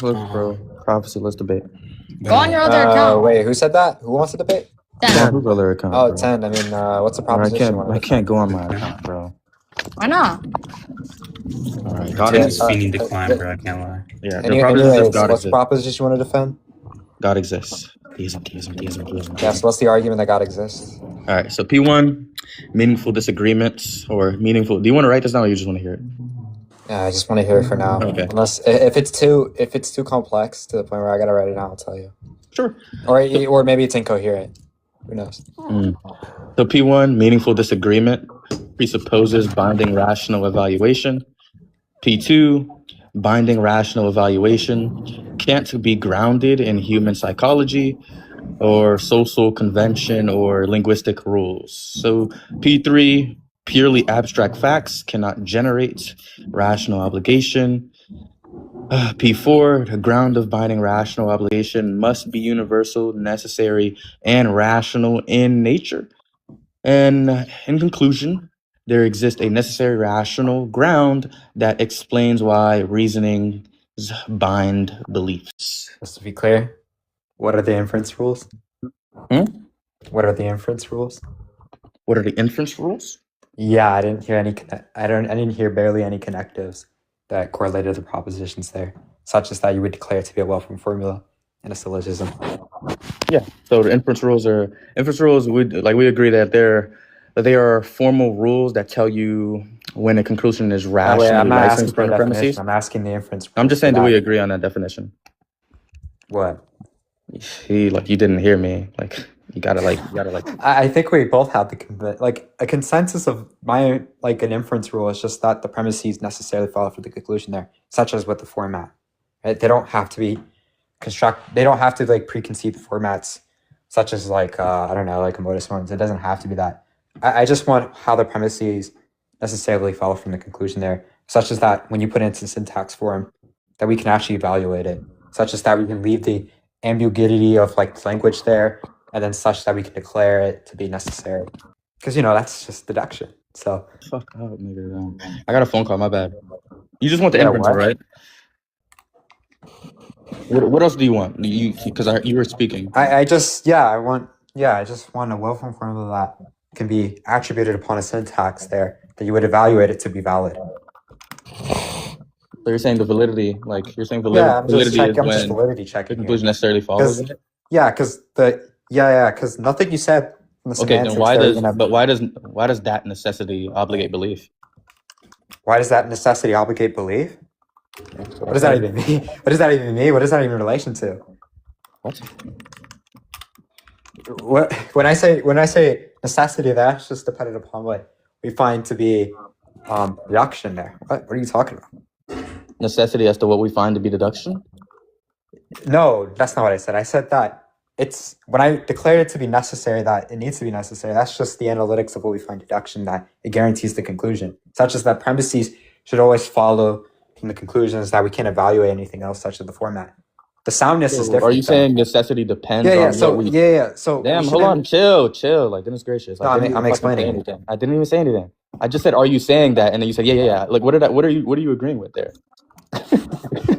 Look, bro. Prophecy. Let's debate. Go on your other account. Wait, who said that? Who wants to debate? Yeah, whose other account? Oh, bro? 10. I mean, what's the Bro, proposition? I can't go on my account, bro. Why not? All right. God Yeah, is feeding the climb, bro. I can't lie. Yeah. Anyways, God what's the exists. proposition you want to defend? God exists. Theism. Yeah, so what's the argument that God exists? All right. So P1, meaningful disagreements or meaningful. Do you want to write this down, or you just want to hear it? Yeah, I just want to hear it for now. Okay. Unless if it's too complex to the point where I gotta write it down, I'll tell you. Sure. Or maybe it's incoherent. Who knows? So P1, meaningful disagreement presupposes binding rational evaluation. P2, binding rational evaluation can't be grounded in human psychology or social convention or linguistic rules. So P3, purely abstract facts cannot generate rational obligation. P4, the ground of binding rational obligation must be universal, necessary, and rational in nature. And in conclusion, there exists a necessary rational ground that explains why reasonings bind beliefs. Just to be clear, what are the inference rules? What are the inference rules? What are the inference rules? Yeah, I didn't hear any. I didn't hear barely any connectives that correlated the propositions there, such as that you would declare it to be a well-formed formula and a syllogism. Yeah. So the inference rules. We agree that they are formal rules that tell you when a conclusion is rational. I'm not asking licensed for a from the premises. definition. I'm asking the inference. I'm just saying, for do we that. agree on that definition? What? You didn't hear me. You gotta. I think we both have a consensus of an inference rule is just that the premises necessarily follow for the conclusion there, such as with the format. Right? They don't have to be they don't have to preconceive the formats, such as I don't know, like a modus ponens. It doesn't have to be that. I just want how the premises necessarily follow from the conclusion there, such as that when you put it into syntax form, that we can actually evaluate it, such as that we can leave the ambiguity of language there, and then such that we can declare it to be necessary. Because, that's just deduction. So Fuck up, nigga. I got a phone call. My bad. You just want the inference, what? right? What else do you want? Because you were speaking. I just want a well-formed formula that can be attributed upon a syntax there, that you would evaluate it to be valid. So you're saying the validity, you're saying I'm just when validity the checking. conclusion necessarily follows it? Yeah, because nothing you said from the Okay, semantics. then why does that necessity obligate belief? Why does that necessity obligate belief? What does that even mean? What does that even mean? What is that even in relation to? What when I say necessity, that's just dependent upon what we find to be deduction there. What are you talking about? Necessity as to what we find to be deduction? No, that's not what I said. I said that it's when I declared it to be necessary, that it needs to be necessary. That's just the analytics of what we find deduction, that it guarantees the conclusion, such as that premises should always follow from the conclusions, that we can't evaluate anything else, such as the format. The soundness is different. Are you saying necessity depends on So what we... So damn, hold on, chill. Goodness gracious. No, I'm explaining. I didn't even say anything. I just said, are you saying that? And then you said, yeah. What are you agreeing with there?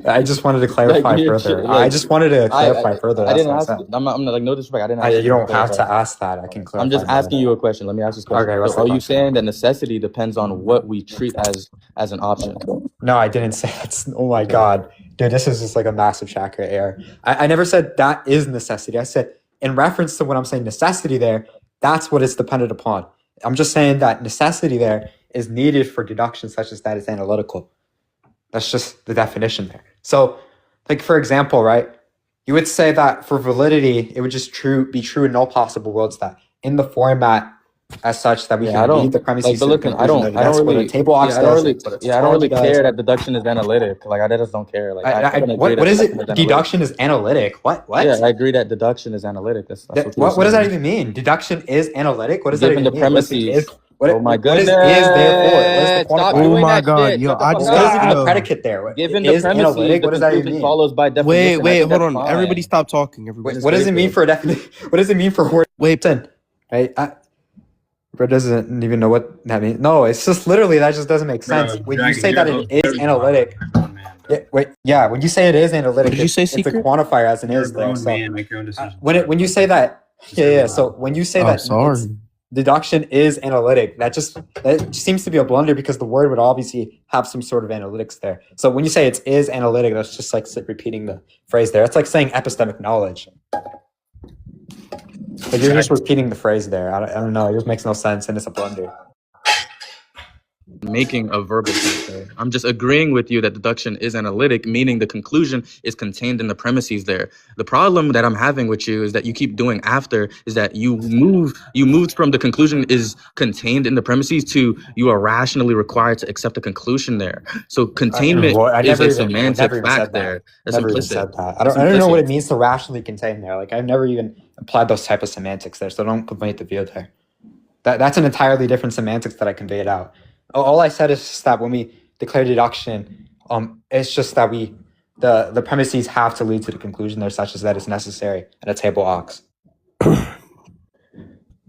I just wanted to clarify further. I just wanted to clarify further. I didn't ask. I'm not no disrespect. I didn't ask. You don't have to ask that. I can clarify. I'm just asking you a question. Let me ask this question. Okay, so are you saying that necessity depends on what we treat as an option? No, I didn't say that. Oh my god, dude, this is just a massive chakra error. I never said that is necessity. I said in reference to when I'm saying necessity there, that's what it's dependent upon. I'm just saying that necessity there is needed for deduction, such as that is analytical. That's just the definition there. So, for example, right, you would say that for validity, it would just be true in all possible worlds that in the format as such that we can read the premises. But listen, I don't really care that deduction is analytic. I just don't care. What is it? Deduction is analytic. What? Yeah, I agree that deduction is analytic. That's what does that even mean? Deduction is analytic. What does that even mean? Given the premises. Oh my goodness! What is therefore? Stop doing that my god, shit. yo! What is even the predicate there? Given the premises, the what does that even mean? Follows by definition. Wait, hold on. Everybody stop talking. What does it mean for a definition? What does it mean for word? Wait, right? Bro doesn't even know what that means. No, it's just literally that just doesn't make sense. When you say that it is analytic, Yeah, when you say it is analytic, Did you say it's a secret? quantifier as an You're a is there. grown So man. Make your own decisions. when you say that, So when you say Oh, that sorry. it's, deduction is analytic, that seems to be a blunder because the word would obviously have some sort of analytics there. So when you say it is analytic, that's just like repeating the phrase there. It's like saying epistemic knowledge. Like you're just repeating the phrase there. I don't know. It just makes no sense, and it's a blunder. Making a verbal point there. I'm just agreeing with you that deduction is analytic, meaning the conclusion is contained in the premises there. The problem that I'm having with you is that you keep doing after is that you moved from the conclusion is contained in the premises to you are rationally required to accept the conclusion there. So containment I is never a even semantic said fact that. there. That's Never even implicit. said that. I That's don't know what implicit. it means to rationally contain there. Like I've never even applied those type of semantics there, so don't convey the view there. That's an entirely different semantics that I conveyed out. All I said is just that when we declare deduction, it's just that the premises have to lead to the conclusion there, such as that is necessary in a table ox.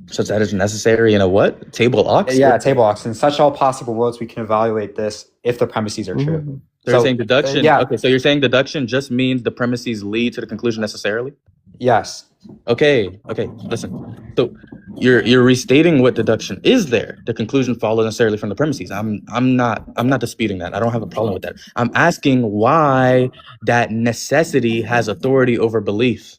Such that is necessary in a what? Table ox? Yeah, table ox. In such all possible worlds, we can evaluate this if the premises are true. So you're saying deduction? yeah. Okay, so you're saying deduction just means the premises lead to the conclusion necessarily? Yes. Okay, listen. So you're restating what deduction is there. The conclusion follows necessarily from the premises. I'm not disputing that. I don't have a problem with that. I'm asking why that necessity has authority over belief.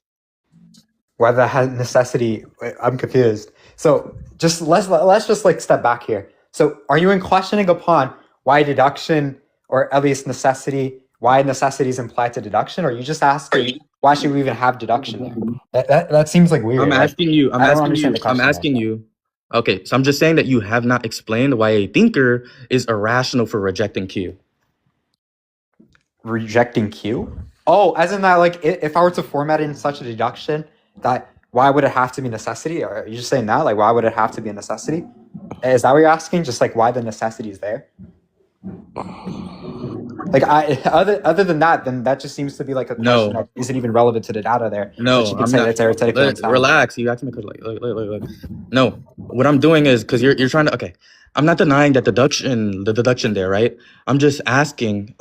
Why that has necessity? I'm confused. So just let's just like step back here. So are you in questioning upon why deduction, or at least necessity, why necessity is implied to deduction, or are you just asking why should we even have deduction there? That seems like weird. I'm asking you. I'm I don't asking understand you. the question I'm asking you. Okay, so I'm just saying that you have not explained why a thinker is irrational for rejecting Q. Rejecting Q? Oh, as in that, like, if I were to format it in such a deduction, that why would it have to be necessity? Or are you just saying that? Like, why would it have to be a necessity? Is that what you're asking? Just like why the necessity is there? Like, other than that, then that just seems to be like a question that isn't even relevant to the data there. No, so you can say that's arithmetically unsound. Relax. You asked me look. No, what I'm doing is because you're trying to. Okay, I'm not denying that the deduction there, right? I'm just asking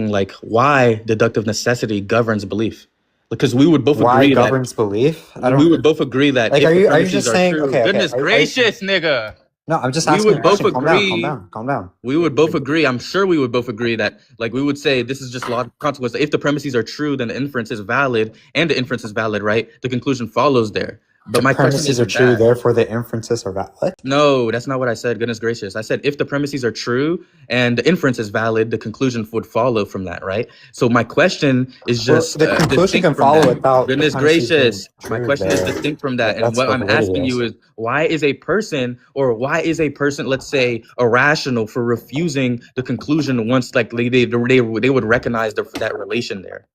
like why deductive necessity governs belief, because we would both why agree governs belief. we would both agree that like if are you premises just are saying true, okay? Goodness gracious, nigga. No, I'm just We asking. would both agree. Calm down. We would both agree. I'm sure we would both agree that, like, we would say this is just logical consequence. If the premises are true, then the inference is valid, and the inference is valid, right? The conclusion follows there. But my question Premises is are true, therefore the inferences are valid. No, that's not what I said. Goodness gracious. I said if the premises are true and the inference is valid, the conclusion would follow from that, right? So my question is just the conclusion can follow without. Goodness gracious. My question is distinct from that. And what I'm asking you is why is a person, let's say, irrational for refusing the conclusion once like they would recognize that relation there?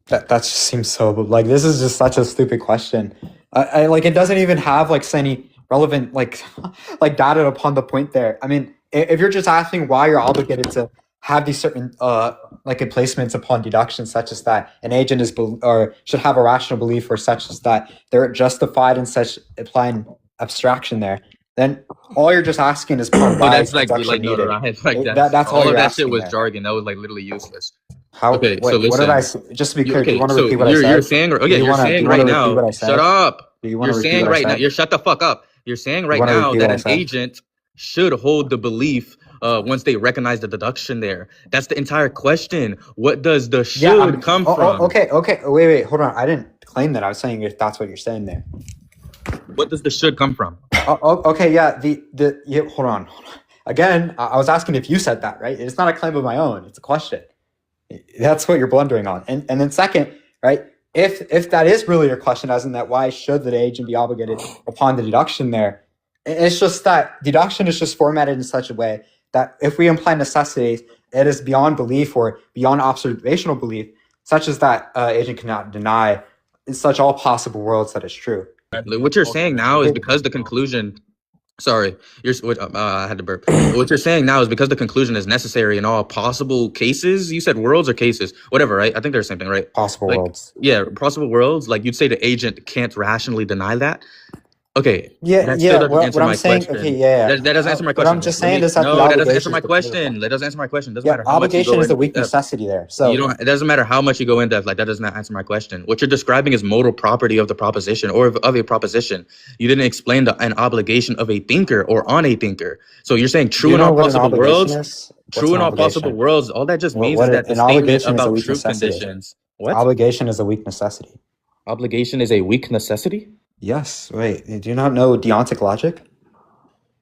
That just seems so like this is just such a stupid question. I like it doesn't even have like any relevant like data upon the point there. I mean, if you're just asking why you're obligated to have these certain like emplacements upon deduction, such as that an agent is or should have a rational belief, or such as that they're justified in such applying abstraction there, then all you're just asking is why that's like deduction needed. That's all of you're that asking shit was there. jargon. That was like literally useless. How? Okay, wait, so listen. What did I say? Just to be clear, do you want to repeat what I said? You're saying, you're saying right now. Shut up. You're saying right now. You're shut the fuck up. You're saying right now that an agent should hold the belief once they recognize the deduction there. That's the entire question. What does the should come from? Okay. Wait. Hold on. I didn't claim that. I was saying if that's what you're saying there. What does the should come from? Okay. Yeah. Hold on. Again, I was asking if you said that, right? It's not a claim of my own. It's a question. That's what you're blundering on. And then second, right? If that is really your question, as in that why should the agent be obligated upon the deduction there? It's just that deduction is just formatted in such a way that if we imply necessity, it is beyond belief or beyond observational belief, such as that agent cannot deny in such all possible worlds that it's true. What you're saying now is because the conclusion. Sorry, I had to burp. What you're saying now is because the conclusion is necessary in all possible cases. You said worlds or cases, whatever, right? I think they're the same thing, right? Possible worlds. Yeah, possible worlds. Like you'd say the agent can't rationally deny that. Okay, Yeah, that yeah. still doesn't What answer I'm my saying, question. okay, yeah. That doesn't answer my What question. I'm just saying is that No, the that doesn't answer obligation my is dependent question. upon. That doesn't answer my question. Doesn't Yeah, matter how much you go obligation is in the weak depth. necessity there. You So don't. It doesn't matter how much you go in depth. Like that does not answer my question. What you're describing is modal property of the proposition or of a proposition. You didn't explain an obligation of a thinker or on a thinker. So you're saying do true you in know all what an possible obligation worlds. is? What's True an in all possible obligation? worlds. All that just means is that the An statement obligation is a about weak truth necessity. conditions. What? Obligation is a weak necessity. Obligation is a weak necessity? Yes. Wait. Do you not know deontic logic?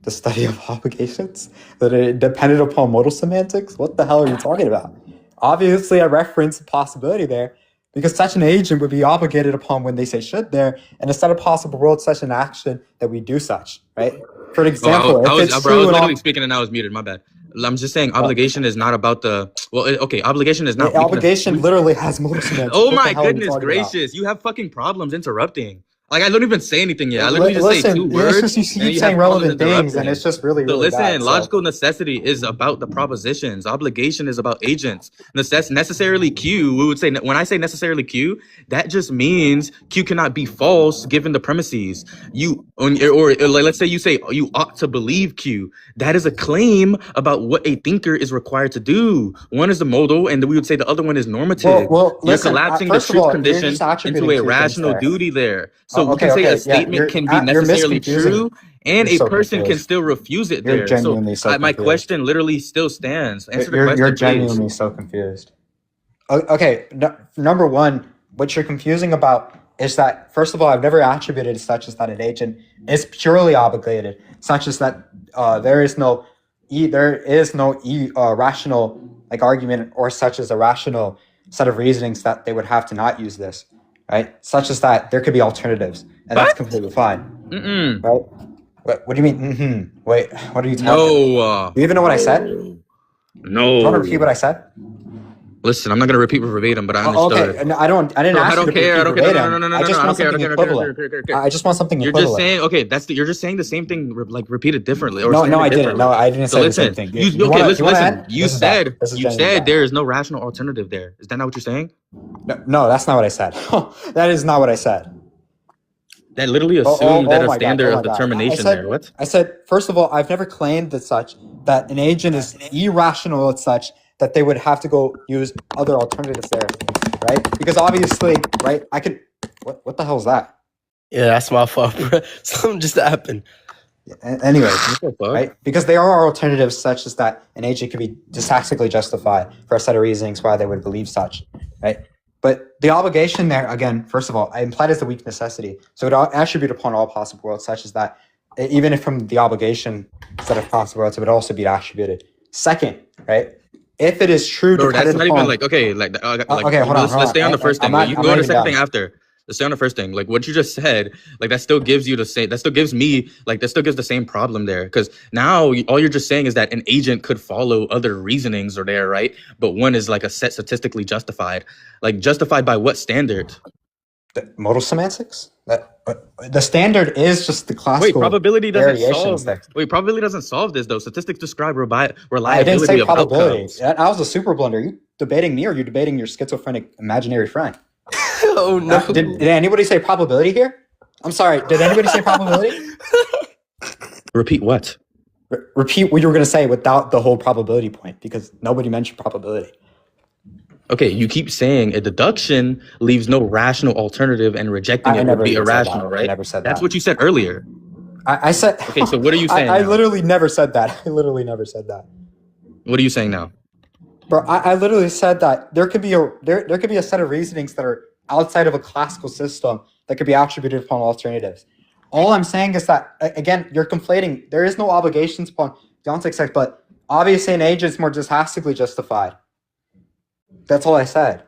The study of obligations that are dependent upon modal semantics? What the hell are you talking about? Obviously, I reference a possibility there because such an agent would be obligated upon when they say should there, and a set of possible worlds such an action that we do such, right? For example, I if was, it's bro, I true was and literally all, speaking and I was muted. My bad. I'm just saying obligation is not about the. Well, okay, obligation is not weakness. obligation literally has modal semantics. Oh What the my hell are you goodness talking about? gracious! You have fucking problems interrupting. Like I don't even say anything yet. I literally just say two Listen, it's words. just you and keep you saying have problems relevant things, and interrupting. it's just really, So really listen, bad. So logical necessity is about the propositions. Obligation is about agents. Necessarily Q, we would say, when I say necessarily Q, that just means Q cannot be false given the premises. Or let's say you say you ought to believe Q. That is a claim about what a thinker is required to do. One is the modal, and we would say the other one is normative. well, You're listen. collapsing the First of truth all, you're condition just attributing into a two things rational there. duty there. So we Okay, can say a okay, yeah, statement can be you're necessarily misconfusing. true, and You're a so person can confused. still refuse it You're there. So genuinely so my confused. question literally still stands. Answer the You're question, please. genuinely so confused. Okay, number one, what you're confusing about is that first of all, I've never attributed such as that an agent is purely obligated, such as that there is no rational like argument or such as a rational set of reasonings that they would have to not use this, right? Such as that there could be alternatives, and that's What? completely fine, Mm-mm. right? What do you mean? Mm-hmm. Wait, what are you talking about? No. Do you even know what I said? No. Do you want to repeat what I said? Listen, I'm not gonna repeat verbatim, but I understood. Okay, no, I didn't No, ask I don't you to care. I repeat don't care. verbatim. No. I just I don't want care. I something don't care. equivalent. I just want something You're equivalent. just saying, okay, you're just saying the same thing, like repeated differently. Or No, saying it I didn't. differently. No, I didn't So say the same listen, thing. listen. You This is bad. This is genuinely bad. there is no rational alternative there. Is that not what you're saying? No, that's not what I said. That is not what I said. That literally assumed that a my God, standard oh my of God. determination there. What? I said, first of all, I've never claimed that an agent is irrational as such that they would have to go use other alternatives there, right? Because obviously, right, I could. What the hell is that? Yeah, that's my fault, bro. Something just happened. Anyways, What the fuck? right? Because there are alternatives such as that an agent could be didactically justified for a set of reasonings why they would believe such, right? But the obligation there, again, first of all, I implied as a weak necessity. So it would attribute upon all possible worlds such as that, even if from the obligation set of possible worlds, it would also be attributed. Second, right? If it is true, Bro, that's not upon, even like okay, okay, hold on. Let's stay on the first thing. You can go on the second thing done. after. Let's stay on the first thing. Like what you just said, like that still gives you the same. That still gives me like that still gives the same problem there. Because now all you're just saying is that an agent could follow other reasonings or there, right? But one is like a set statistically justified. Like justified by what standard? The modal semantics. The standard is just the classical. Wait, probability doesn't variations solve. there. Wait, probability doesn't solve this though. Statistics describe reliability I didn't say of probability. outcomes. That was a super blunder. Are you debating me or are you debating your schizophrenic imaginary friend? Oh no! Did anybody say probability here? I'm sorry. Did anybody say probability? Repeat what? Repeat what you were going to say without the whole probability point because nobody mentioned probability. Okay, you keep saying a deduction leaves no rational alternative and rejecting it would be irrational, right? I never said That's that. what you said earlier. I said. Okay, so what are you saying I now? literally never said that. I literally never said that. What are you saying now? Bro, I literally said that there could be a set of reasonings that are outside of a classical system that could be attributed upon alternatives. All I'm saying is that again, you're conflating. There is no obligations upon deontic sex, but obviously an agent is more didactically justified. That's all I said.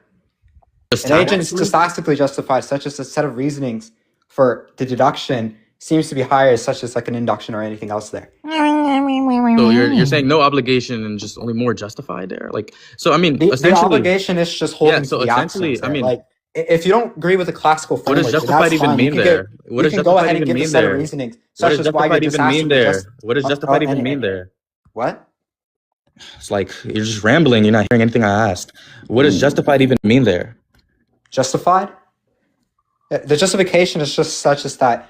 An agent is didactically justified, such as a set of reasonings for the deduction seems to be higher, such as like an induction or anything else there. So you're saying no obligation and just only more justified there? Like so I mean The essentially obligation is just holding so to the essentially, accents there. I mean, like if you don't agree with the classical what framework, does then justified that's even fine. mean there? What You does can go ahead justified and even give a mean set of there? reasonings, What such does as why justified you're even mean there? just What does justified even mean there? what? It's like you're just rambling, you're not hearing anything I asked. What does justified even mean there? Justified? The justification is just such as that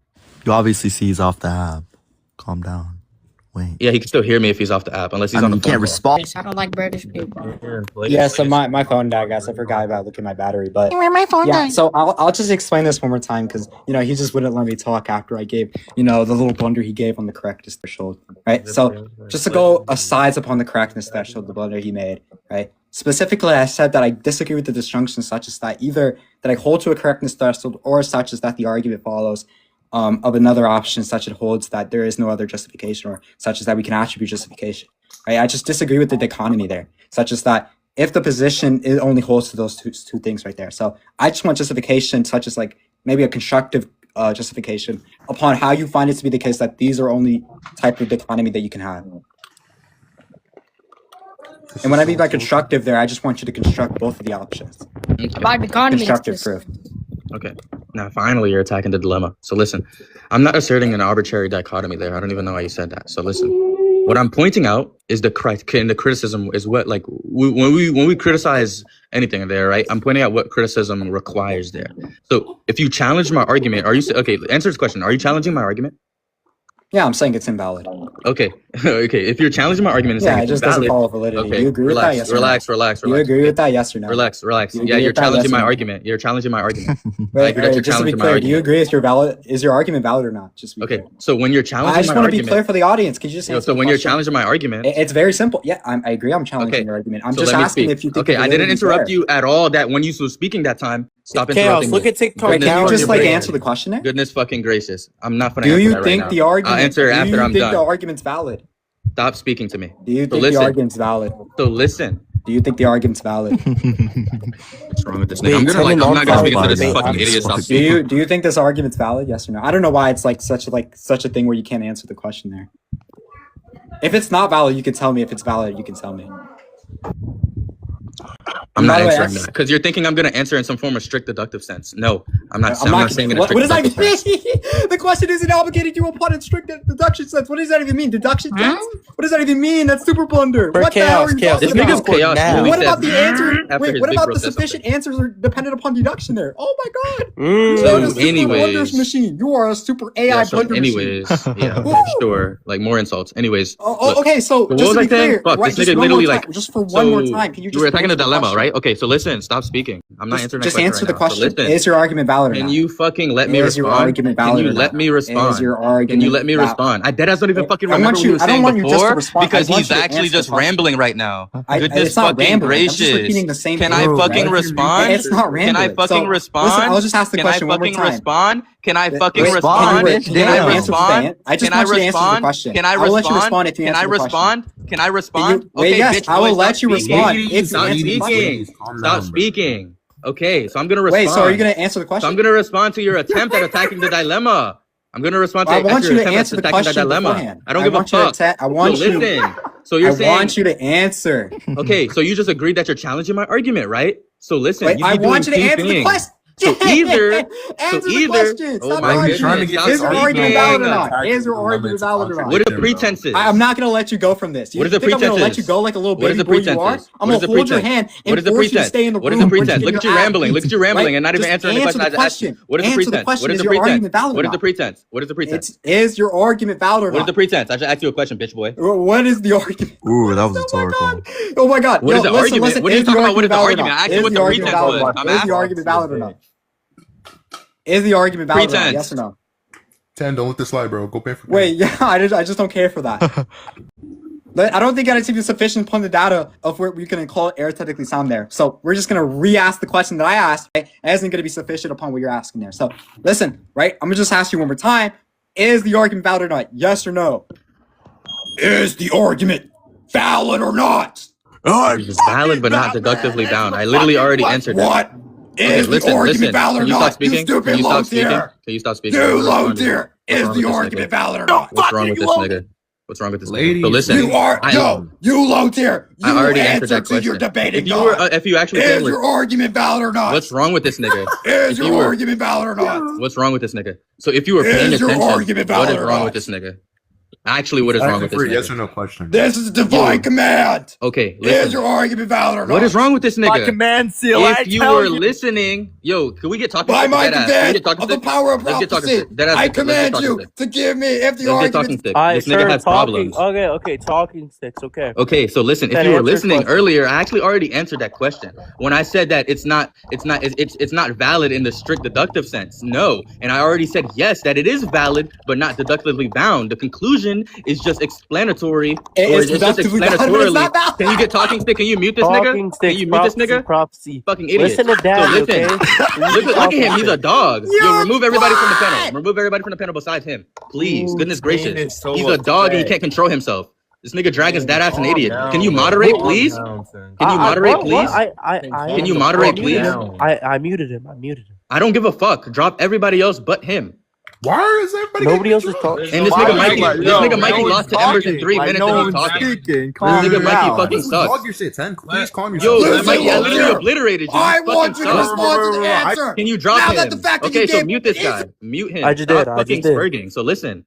You obviously see he's off the app. Calm down. Wait. Yeah, he can still hear me if he's off the app, unless he's I on mean, the you phone. can't respond. I don't like British people. Yeah, so my phone died, guys. I forgot about looking at my battery, but Where my phone yeah. died? So I'll just explain this one more time because he just wouldn't let me talk after I gave the little blunder he gave on the correctness threshold, right? So just to go asides upon the correctness threshold, the blunder he made, right? Specifically, I said that I disagree with the disjunction such as that either that I hold to a correctness threshold or such as that the argument follows of another option such it holds that there is no other justification or such as that we can attribute justification. Right? I just disagree with the dichotomy there, such as that if the position it only holds to those two things right there. So I just want justification such as like maybe a constructive justification upon how you find it to be the case that these are only type of dichotomy that you can have. And when I mean by constructive there, I just want you to construct both of the options. About the economy. Constructive proof. Okay. Now, finally, you're attacking the dilemma. So listen, I'm not asserting an arbitrary dichotomy there. I don't even know why you said that. So listen, what I'm pointing out is the criticism is what, like, when we criticize anything there, right? I'm pointing out what criticism requires there. So if you challenge my argument, okay, answer this question. Are you challenging my argument? Yeah, I'm saying it's invalid. Okay. Okay. If you're challenging my argument and saying Yeah, it just doesn't follow validity. okay, Do you agree with that? Yes or no? relax. Do you agree with that? Yes or no? Relax. Do you agree Yeah, you're with that? challenging Yes or my no? argument. You're challenging my argument. Wait, agree that you're just to be challenging my clear, do you argument. agree? Is your argument valid or not? Just to be Okay. clear. So when you're challenging I just my want to be argument, clear for the audience. Could you just answer so the when you're question? challenging my argument, It's very simple. Yeah, I agree. I'm challenging Okay. your argument. I'm so just let me asking speak. if you think. Okay, the I didn't validity is interrupt there. you at all. That when you were speaking that time, stop Chaos, interrupting look me. at TikTok. Wait, can Goodness you just like fucking answer the question there? Goodness fucking gracious. I'm not gonna Do answer you that think right the now. argument? I'll answer after I'm Do you think the done. argument's valid? Stop speaking to me. Do you So think listen. the argument's valid? So listen. Do you think the argument's valid? What's wrong with this Wait, nigga? I'm tell me not gonna non-valid speak into this debate. fucking idiot. Stop Do speaking. you think this argument's valid? Yes or no? I don't know why it's like such a thing where you can't answer the question there. If it's not valid, you can tell me. If it's valid, you can tell me. I'm By not the way, answering that because you're thinking I'm gonna answer in some form of strict deductive sense. No, I'm not saying in a What strict does that deductive mean? sense. The question isn't obligated you upon a strict deduction sense. What does that even mean? Deduction sense? What does that even mean? That's super blunder. For What the hell are you chaos, talking This nigga's about? chaos. Now. literally What said about the answer? after Wait, his what big about bro the said sufficient something. answers are dependent upon deduction there? Oh my god. Mm. You are a So super anyways- blunders machine. You are a super AI Yeah, so blunder machine. anyways, yeah, Woo! sure. Like more insults. Anyways, Oh, look, okay, so what just was to I be saying? clear, Fuck, right, this just nigga one more literally time, like. just for one more time, can you You just were attacking the answer dilemma, question? right? Okay, so listen, stop speaking. I'm not answering that Just question answer right the now. question. So listen, Is your argument valid or can not? you fucking let me Is your respond? argument Can valid you or let not? me respond? Is your Can argument you let me val- respond? I dead ass don't even fucking I remember want what he you- was I don't saying want you just to before respond. I because want he's you to actually answer the just question. rambling right now. Goodness It's not fucking rambling. I'm just gracious. repeating the same Can thing. I Right? fucking respond? It's not Can rambling. I fucking So, respond? Listen, I'll just ask the Can I question one more fucking time. respond? Can I fucking Wait, respond? bitch, Can I damn. respond? I just Can I want you to answer the respond? question. Can I I will let you respond? respond if you Can answer I the question. respond? Can I respond? Wait, Okay, yes, bitch, I will boy, let stop you speaking. respond if you Stop answer the question. speaking. Stop speaking. Okay, so I'm gonna respond. Wait, so are you going to answer the So question? I'm gonna respond to your attempt at attacking the dilemma. I'm gonna respond to I want your you to attempt answer at the attacking the question dilemma. beforehand. I don't give a want you to fuck. I want So you. listen. So you're I saying want you to answer. okay, so you just agreed that you're challenging my argument, right? So listen, Wait, you I be doing want you to two answer the things. question. So either, answer the either, question. oh Stop my arguing. goodness, Is stop your argument speaking. valid or not? Is your argument valid or not? What are the pretenses? I'm not gonna let you go from this. You What is the think I'm gonna let pretenses? you go like a little What is baby the boy you are? pretenses? I'm What is gonna the hold your pretense? hand What and is the force you to pretense? stay in the What room. is the where you pretense? get Look at your you ass rambling. beat. Look at you rambling Right? and not even Just answering the answer question I the just asked you. question. What is the Answer the pretense? question. What is Is the your pretense? argument valid or What is the not? pretense? What is the pretense? Is your argument valid or What is the not? pretense? I just asked you a question, bitch boy. What is the argument? Ooh, that was Oh my rhetorical. god! Oh my god! What is the argument? Listen, What are you is the talking about? What is the argument argument? I asked valid you or what not? the Is the pretense argument was. valid or I'm not? Is the asking. argument valid or not? Is the argument valid or not? Pretense. Yes or no? Tan, don't let this slide, bro. Go pay for Wait, yeah, I just don't care for that. But I don't think it's even sufficient upon the data of where we can call it aesthetically sound there. So we're just gonna re-ask the question that I asked. Right? It isn't gonna be sufficient upon what you're asking there. So listen, right? I'm gonna just ask you one more time: is the argument valid or not? Yes or no? Is the argument valid or not? It's valid but not deductively bound. I literally already answered that. What Okay, is listen, the argument listen. valid or Can you not? stop speaking? You stupid Can you stop low speaking? tier. Can you stop speaking? You I'm low responding. tier. What's Is wrong the with this argument nigga? valid or not? What's wrong with this nigga? What's wrong with this nigga? Ladies. So listen, You are I- you low tier. You I already answered that to your question. debating If you were, God. if you actually Is came with, your argument valid or not? what's wrong with this nigga? Is if your you were- argument valid or not? What's wrong with this nigga? So if you were paying Is your attention, argument what valid is or wrong not? with this nigga? Actually, what is wrong with For a this yes nigga? or no question. This is a divine command. Okay, Is listen. your argument valid or not? What is wrong with this My nigga? command seal. I If you tell were you. listening, yo, can we get talking By stick? my Dead ass. Can we command get talking of the stick? power of Let's get talking prophecy, stick. Dead ass. I Let's get command talking you stick. to give me if the Let's get talking argument. stick. All right, This nigga sure. has Talking. problems. Okay. Talking sticks. Okay. Okay, so listen, if Then you were answer listening question. earlier, I actually already answered that question. When I said that it's not valid in the strict deductive sense. No. And I already said yes, that it is valid, but not deductively bound. The conclusion is just explanatory, It's deductively valid, but it's not valid. Can you get talking stick? Can you mute this Talking nigga? sticks. Can you mute this Prophecy. nigga? Prophecy. Fucking idiot. Listen to Daddy, So okay? listen, look at him. He's a dog. Yo, You're remove everybody from the fine. panel. Remove everybody from the panel besides him, please. Ooh, Goodness Zane gracious. is so He's a dog and he upset. can't control himself. This nigga Dragon's that ass an Calm idiot. down, Can you bro. moderate, Calm please? down, son. Can you moderate, What? please? Can you moderate, muted please? him. I muted him. I don't give a fuck. Drop everybody else but him. Why is everybody? Nobody else getting is dropped? talking. And this Why nigga is Mikey, like, this yo, nigga Mikey no one's lost to Embers in talking. 3 Like, minutes no and he's one's talking. speaking. Calm This nigga Mikey down. fucking Listen, sucks. dog your shit, 10. Please calm Yo, yourself. Listen, Mikey, I look literally here. obliterated you. I You want you fucking to suck. respond to the answer. Can you drop Now him? that the fact that Okay, you so gave mute this is- guy. Mute him. I just Stop did. I fucking just did. spurging. So listen.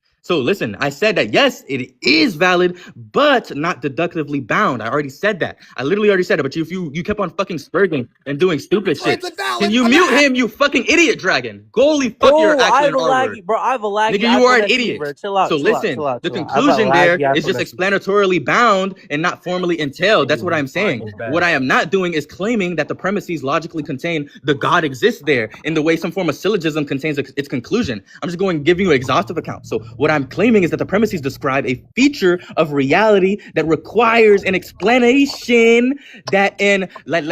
I said that yes, it is valid, but not deductively bound. I already said that. I literally already said it. But you kept on fucking spurging and doing stupid shit. It's valid. Can you I'm mute not- him? You fucking idiot, Dragon. Goalie, fuck, you're I actually have an a R word. laggy, bro. I have a laggy. Nigga, you are an iPhone SE, idiot. bro. Chill out. So chill listen, out, the chill out. I have a conclusion there laggy is iPhone just SE. explanatorily bound and not formally entailed. That's what I'm saying. What I am not doing is claiming that the premises logically contain the God exists there in the way some form of syllogism contains its conclusion. I'm just going to give you an exhaustive account. So what I'm claiming is that the premises describe a feature of reality that requires an explanation that in like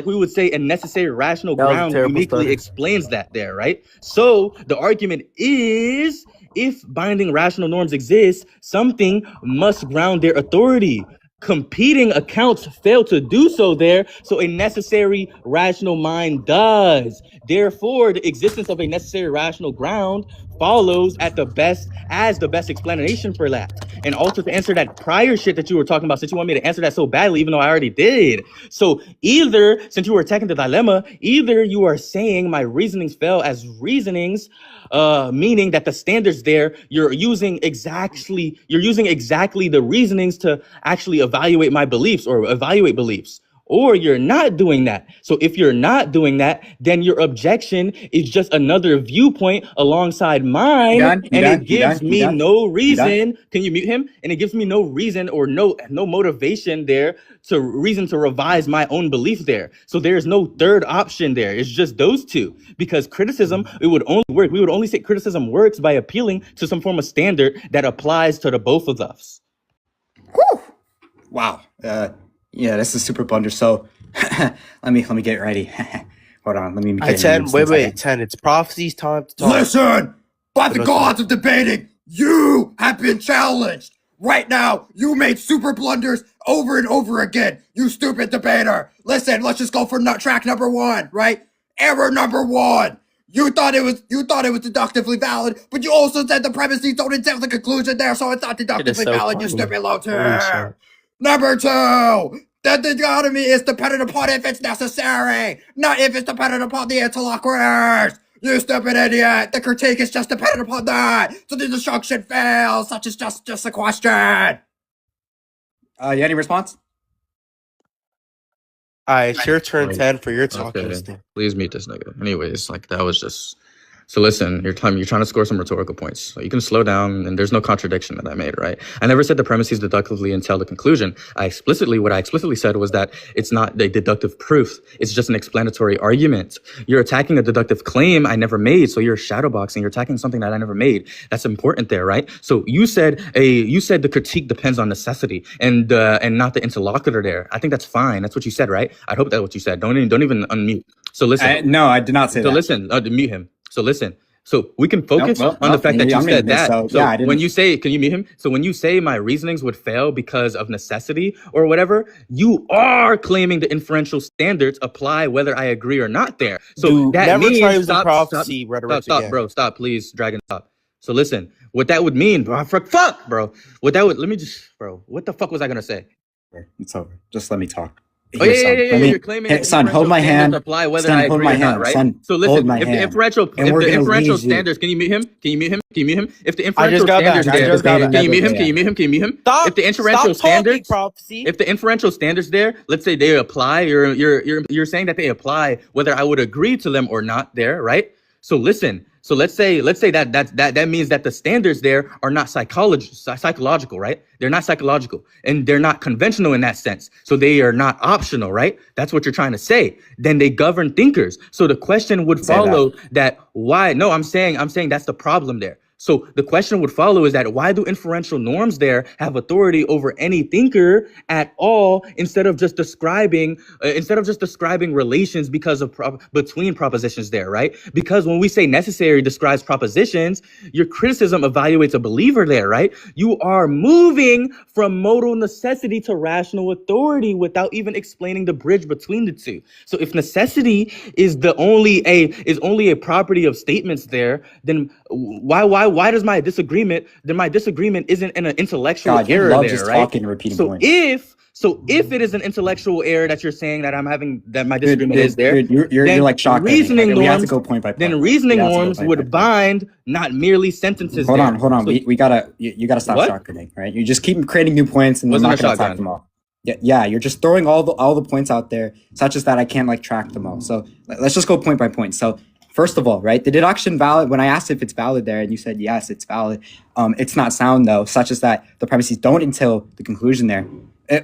we would say a necessary rational That was a ground terrible uniquely stutter. explains that there, right? So the argument is if binding rational norms exist, something must ground their authority. Competing accounts fail to do so there, so a necessary rational mind does. Therefore, the existence of a necessary rational ground follows as the best explanation for that. And also to answer that prior shit that you were talking about, since you want me to answer that so badly, even though I already did. So either, since you were attacking the dilemma, either you are saying my reasonings fail as reasonings, meaning that the standards there, you're using exactly the reasonings to actually evaluate my beliefs or evaluate beliefs. Or you're not doing that. So if you're not doing that, then your objection is just another viewpoint alongside mine, it gives me no reason. Can you mute him? And it gives me no reason or no motivation there to revise my own belief there. So there's no third option there. It's just those two. Because criticism, it would only work. We would only say criticism works by appealing to some form of standard that applies to the both of us. Whew. Wow. Yeah, this is super blunder. So let me get ready. Hold on. Let me get 10, ready. wait, 10. It's prophecy's time to talk. Listen, by the gods of debating, you have been challenged. Right now, you made super blunders over and over again. You stupid debater. Listen, let's just go for track number 1, right? Error number 1. You thought it was deductively valid, but you also said the premises don't entail the conclusion there, so it's not deductively so valid, you funny. stupid low Holy tier. shit. Number 2, the dichotomy is dependent upon if it's necessary, not if it's dependent upon the interlocutors. You stupid idiot. The critique is just dependent upon that. So the destruction fails. Such is just a question. Any response? Alright, it's your turn, Right. 10, for your talking Okay. stick. Please mute this nigga. Anyways, like that was just. So listen, you're trying to score some rhetorical points. So you can slow down, and there's no contradiction that I made, right? I never said the premises deductively entail the conclusion. What I explicitly said was that it's not a deductive proof. It's just an explanatory argument. You're attacking a deductive claim I never made, so you're shadowboxing. You're attacking something that I never made. That's important there, right? So you said the critique depends on necessity and not the interlocutor there. I think that's fine. That's what you said, right? I hope that's what you said. Don't even unmute. So listen. No, I did not say So that. listen, mute him. So listen. So we can focus on the fact that you I'm said gonna that. miss, so, yeah, I didn't. when you say, can you mute him? So when you say my reasonings would fail because of necessity or whatever, you are claiming the inferential standards apply whether I agree or not there. So Dude, that never means try using prophecy rhetoric stop, again. bro. Stop, please, Dragon. Stop. So listen, what that would mean, bro. Fuck, bro. What the fuck was I gonna say? It's over. Just let me talk. Oh Here, yeah, son. Let You're me, claiming here, that son, hold inferential my standards hand. apply whether Son, I hold agree my or not, hand. right? Son, So hold listen, my if the hand. inferential, And if we're the gonna inferential lead you standards, can you mute him? Can you mute him? Can you mute him? If the I just inferential got standards back. I there, just got debating can you back. mute him? everything. Can you mute him? Can you mute him? Stop. If the Stop inferential talking, standards, prophecy. if the inferential standards there, let's say they apply, you're saying that they apply whether I would agree to them or not there, right? So listen, so let's say that means that the standards there are not psychological, right? They're not psychological and they're not conventional in that sense. So they are not optional, right? That's what you're trying to say. Then they govern thinkers. So the question would Say that. follow that why? No, I'm saying that's the problem there. So the question would follow is that why do inferential norms there have authority over any thinker at all instead of just describing relations because of between propositions there, right? Because when we say necessary describes propositions, your criticism evaluates a believer there, right? You are moving from modal necessity to rational authority without even explaining the bridge between the two. So if necessity is only a property of statements there, then why does my disagreement isn't an intellectual God, you error love there, just right? talking and repeating So points. if it is an intellectual error that you're saying that my disagreement is there, You're then like shocked. reasoning We have to norms, go point by point. then reasoning We have to go norms point by would point. bind, not merely sentences. Hold there. on. So, We gotta you gotta stop What? shotgunning, right? You just keep creating new points, and I'm Wasn't not a gonna attack shotgun. them all. Yeah. You're just throwing all the points out there, such as that I can't like track them all. So let's just go point by point. So first of all, right, the deduction valid. When I asked if it's valid there, and you said yes, it's valid. It's not sound though, such as that the premises don't entail the conclusion there.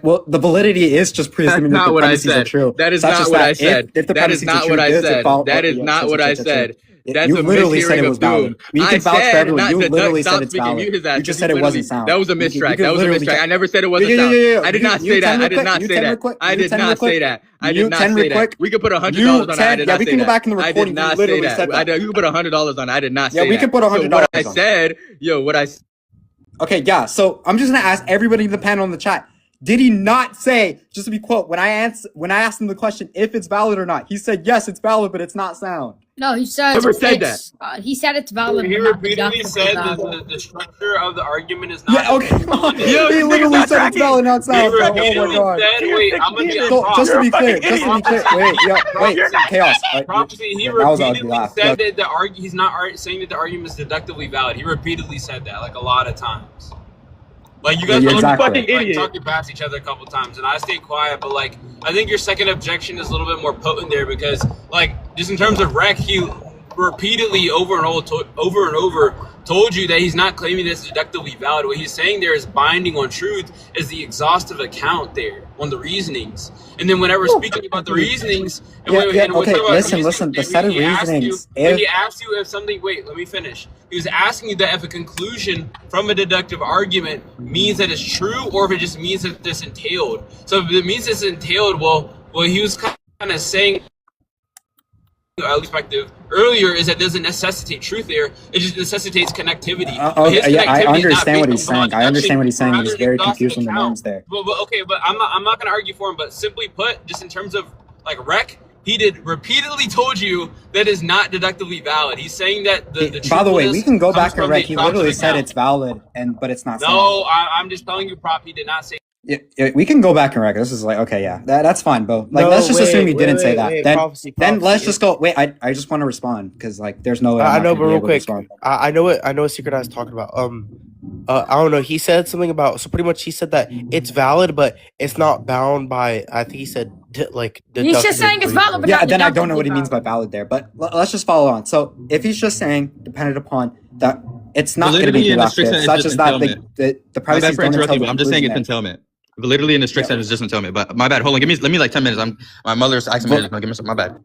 Well, the validity is just presuming that not the what I premises are said. true. That is such not as what that I said. If the That is premises not are what true, I does it said. follow? That is not what I said. That's You a literally said mishearing it of was valid. doom. We I can vouch for said everyone. not You to literally stop said it's speaking. valid. Mute his ass. You just 'cause said it he wasn't literally- sound. That was a You mistrike. could That was a literally mistrike. I never said it wasn't Yeah. sound. I did not say that. I did not say that. I did not say that. I did not say that. We could put $100 on it. I did not say that. Yeah, we can go back in the I recording. did not You say literally that. said that. You could put $100 on it. I did not say that. Yeah, we could put $100 So what I on it. said, what I Okay, yeah. So I'm just gonna ask everybody in the panel in the chat. Did he not say, just to be quote, when I asked him the question if it's valid or not, he said yes, it's valid, but it's not sound. No, he said Never said he said it's valid. He but not repeatedly deductively said that valid. the structure of the argument is not. Yeah, okay. Come on. Yo, He this literally nigga's not said it's tracking. valid, not He sound. Bro. Oh my repeatedly god. said, wait, I'm gonna be So, just to be clear, wait, Prophecy. chaos. Prophecy. He That was an ugly repeatedly laugh. said Look, that he's not saying that the argument is deductively valid. He repeatedly said that like a lot of times. Like you guys Yeah, both exactly. like talking past each other a couple times, and I stayed quiet. But like, I think your second objection is a little bit more potent there because, like, just in terms of rec, he repeatedly over and over told you that he's not claiming this deductively valid. What he's saying there is binding on truth is the exhaustive account there on the reasonings. And then whenever speaking about the reasonings, listen, the set of reasonings. When he asked you if something, wait, let me finish. He was asking you that if a conclusion from a deductive argument means that it's true or if it just means that it's entailed. So if it means it's entailed, well, he was kind of saying, perspective earlier, is that doesn't necessitate truth there, it just necessitates connectivity. I understand what he's saying. I understand what he's saying. He's very confused on the norms there. But I'm not going to argue for him, but simply put, just in terms of like rec, he repeatedly told you that is not deductively valid. He's saying that the by the way, we can go back and and rec. He literally said it's valid, but it's not. No, I'm just telling you, Prop. He did not say. Yeah, we can go back and rec. This is like, okay, yeah, that's fine, Bo. Like, let's just assume he didn't say that. Then let's just go. Wait, I just want to respond because like, there's no way. I know, but real quick, I know what Secret Eye is talking about. I don't know. He said something about, so pretty much he said that it's valid, but it's not bound by. I think he said he's just saying it's valid, but yeah. Then I don't know what he means by valid there. But let's just follow on. So if he's just saying dependent upon that, it's not going to be deductive, such as that the privacy don't entail the I'm just saying it's entailment. Validity in the strict sense is just entailment. But my bad. Hold on. Let me like 10 minutes. My mother's asking me. Give me some. My bad.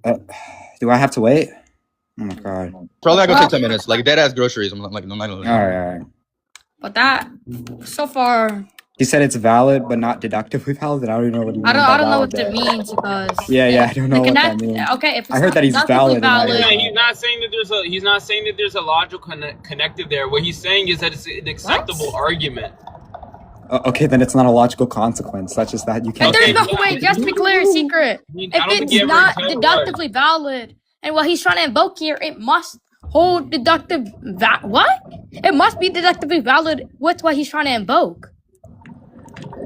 Do I have to wait? Oh my god. Probably I go take 10 minutes. Like dead ass groceries. I'm like, no. All right. But that so far. He said it's valid, but not deductively valid. I don't even know what he means. I don't know what that means because. Yeah. I don't know what that means. Okay, if it's I heard that he's valid. He's not saying that there's a logical connective there. What he's saying is that it's an acceptable argument. Okay, then it's not a logical consequence, such as that you can't. There's no way. Just to be clear, Secret. If it's not deductively valid, and what he's trying to invoke here, it must hold deductive. What? It must be deductively valid with what he's trying to invoke.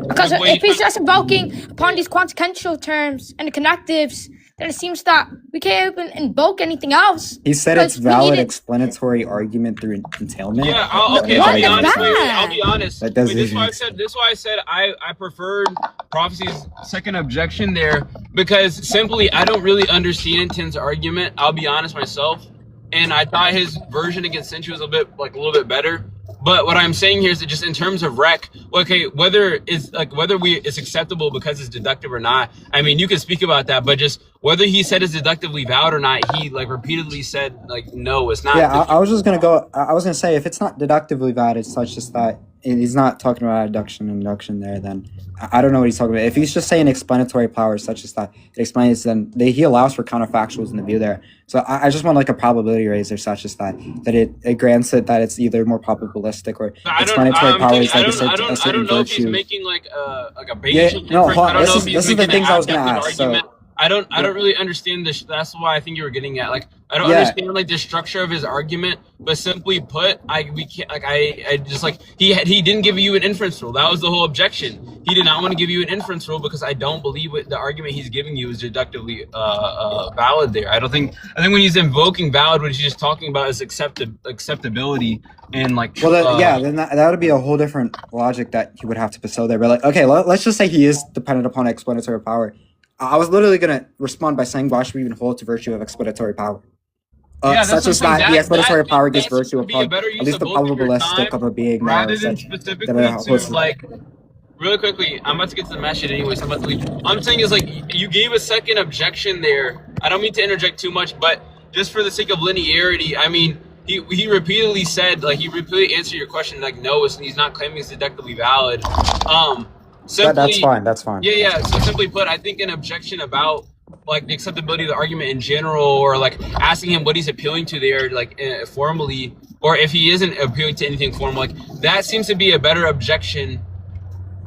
Because Like, wait, if he's just invoking upon these consequential terms and the connectives, then it seems that we can't even invoke anything else. He said it's Because we valid needed- explanatory argument through entailment. Yeah, okay. What I'll be is honest. that? I'll be honest. That doesn't This is why I even- said. This is why I said I preferred Prophecy's second objection there, because simply I don't really understand Tim's argument. I'll be honest myself, and I thought his version against Senchu was a little bit better. But what I'm saying here is that just in terms of rec, okay, whether it's acceptable because it's deductive or not. I mean, you can speak about that, but just whether he said it's deductively valid or not, he like repeatedly said like no, it's not. Yeah, I was just gonna go. I was gonna say if it's not deductively valid, it's such as that he's not talking about adduction and induction there. Then I don't know what he's talking about. If he's just saying explanatory powers such as that, it explains. Then he allows for counterfactuals in the view there. So I just want like a probability raiser such as that it grants it that it's either more probabilistic or explanatory powers like a certain I don't know if he's virtue. making like a Bayesian Yeah, no, inference. hold on, I don't know if he's this is the making things an I was gonna abductive ask, so- argument. I don't really understand this. That's why I think you were getting at. Like, I don't Yeah. understand like the structure of his argument. But simply put, I just like he didn't give you an inference rule. That was the whole objection. He did not want to give you an inference rule because I don't believe the argument he's giving you is deductively valid. There, I think when he's invoking valid, what he's just talking about is acceptability and like. Well, then that would be a whole different logic that he would have to bestow there. But like, okay, let's just say he is dependent upon explanatory power. I was literally gonna respond by saying, why should we even hold to virtue of explanatory power? That's Such what as I'm saying. that the explanatory That power gives seems virtue to be a upon better at use least of the both of your probabilistic time of a being. rather than such- specifically that to holds- like. Really quickly, I'm about to get to the match shit anyway, so I'm about to leave. I'm saying is like you gave a second objection there. I don't mean to interject too much, but just for the sake of linearity, I mean he repeatedly said like he repeatedly answered your question like no, he's not claiming it's deductively valid. Simply, That's fine. Yeah. So simply put, I think an objection about like the acceptability of the argument in general, or like asking him what he's appealing to there, like formally, or if he isn't appealing to anything formal, like that seems to be a better objection,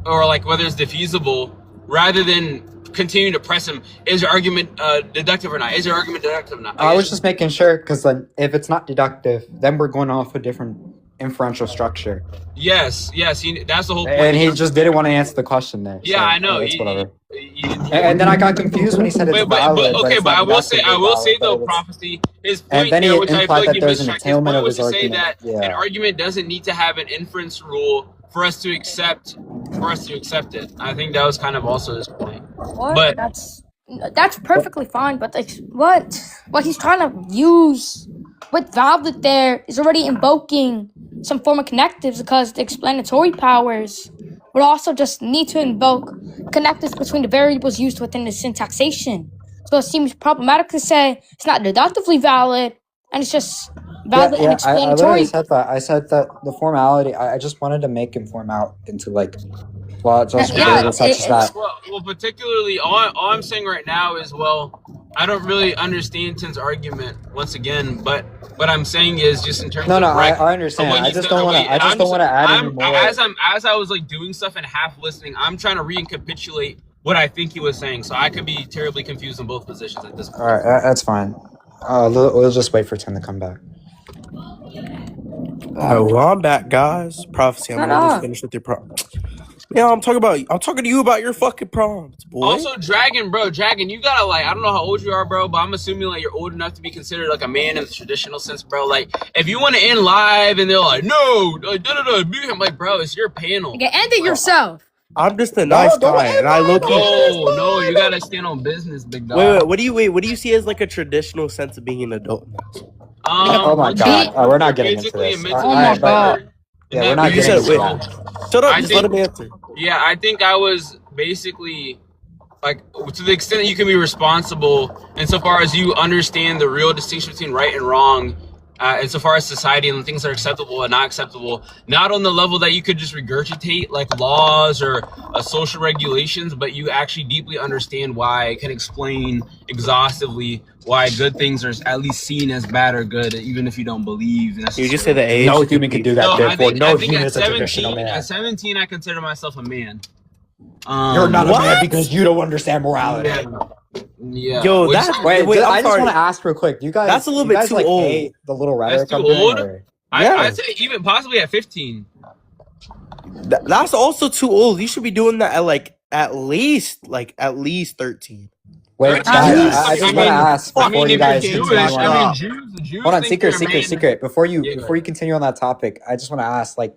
or like whether it's defeasible, rather than continuing to press him. Is your argument deductive or not? Is your argument deductive or not? I was just making sure because then if it's not deductive, then we're going off a different inferential structure. Yes. That's the whole point. And he just didn't want to answer the question there. Yeah, so, I know. That's whatever. He- And then I got confused when he said it's valid. okay, it's but not I will say deductively though, valid, but it's- Prophecy, his And point then he there, which I feel implied like that you there's an mistracked, his entailment point of was his to say argument. that Yeah. an argument doesn't need to have an inference rule for us to accept it. I think that was kind of also his point. What? But- That's perfectly fine, but like what he's trying to use with valid there is already invoking some form of connectives, because the explanatory powers would also just need to invoke connectives between the variables used within the syntaxation. So it seems problematic to say it's not deductively valid and it's just valid and I literally explanatory. said that. I said that the formality, I just wanted to make him form out into like, well, just Yeah, variables such as that. Well, particularly, all I'm saying right now is, well, I don't really understand Tim's argument once again, but what I'm saying is just in terms No, of I rec- understand. what I he's just done- don't want to. I just don't want to add any more. As I was like doing stuff and half listening, I'm trying to recapitulate what I think he was saying, so I could be terribly confused in both positions at this point. All right, that's fine. We'll just wait for Tim to come back. Well, I'm back, guys. Prophecy. I'm Shut almost up. finished with your prom. Yeah, I'm talking to you about your fucking prompts, boy. Also, Dragon, you gotta like, I don't know how old you are, bro, but I'm assuming like you're old enough to be considered like a man in the traditional sense, bro. Like, if you want to end live and they're like, no, I'm like, bro, it's your panel. Okay, end it yourself. I'm just a nice don't guy, and I look. No, you gotta stand on business, big dog. Wait. What do you see as like a traditional sense of being an adult? Oh my God, we're not getting into basically this. a mental Oh my disorder. God. Yeah, we're not You getting said, into wait. that. Shut up. I Just think- let him answer. Yeah, I think I was basically like, to the extent that you can be responsible insofar as you understand the real distinction between right and wrong, insofar as society and things that are acceptable and not acceptable, not on the level that you could just regurgitate like laws or social regulations, but you actually deeply understand why, can explain exhaustively why good things are at least seen as bad or good, even if you don't believe. You just say the age. No human can do that. No, Therefore, no I think human at is a traditional 17, man. at 17, I consider myself a man. You're not a What? man because you don't understand morality. Yeah. Yo, Which- that's- Wait, Wait, I'm I just sorry. want to ask real quick. Do you guys? That's a little you bit guys, too like, old. hate the little rhetoric That's I'm too doing, old? or- Yeah. I'd say even possibly at 15. That's also too old. You should be doing that at least 13. Wait, I guys, mean- I just I want to mean- ask I before mean, you if guys you're continue Jewish, on. I mean, the Jews Hold on, think they're secret. Before you continue on that topic, I just want to ask, like,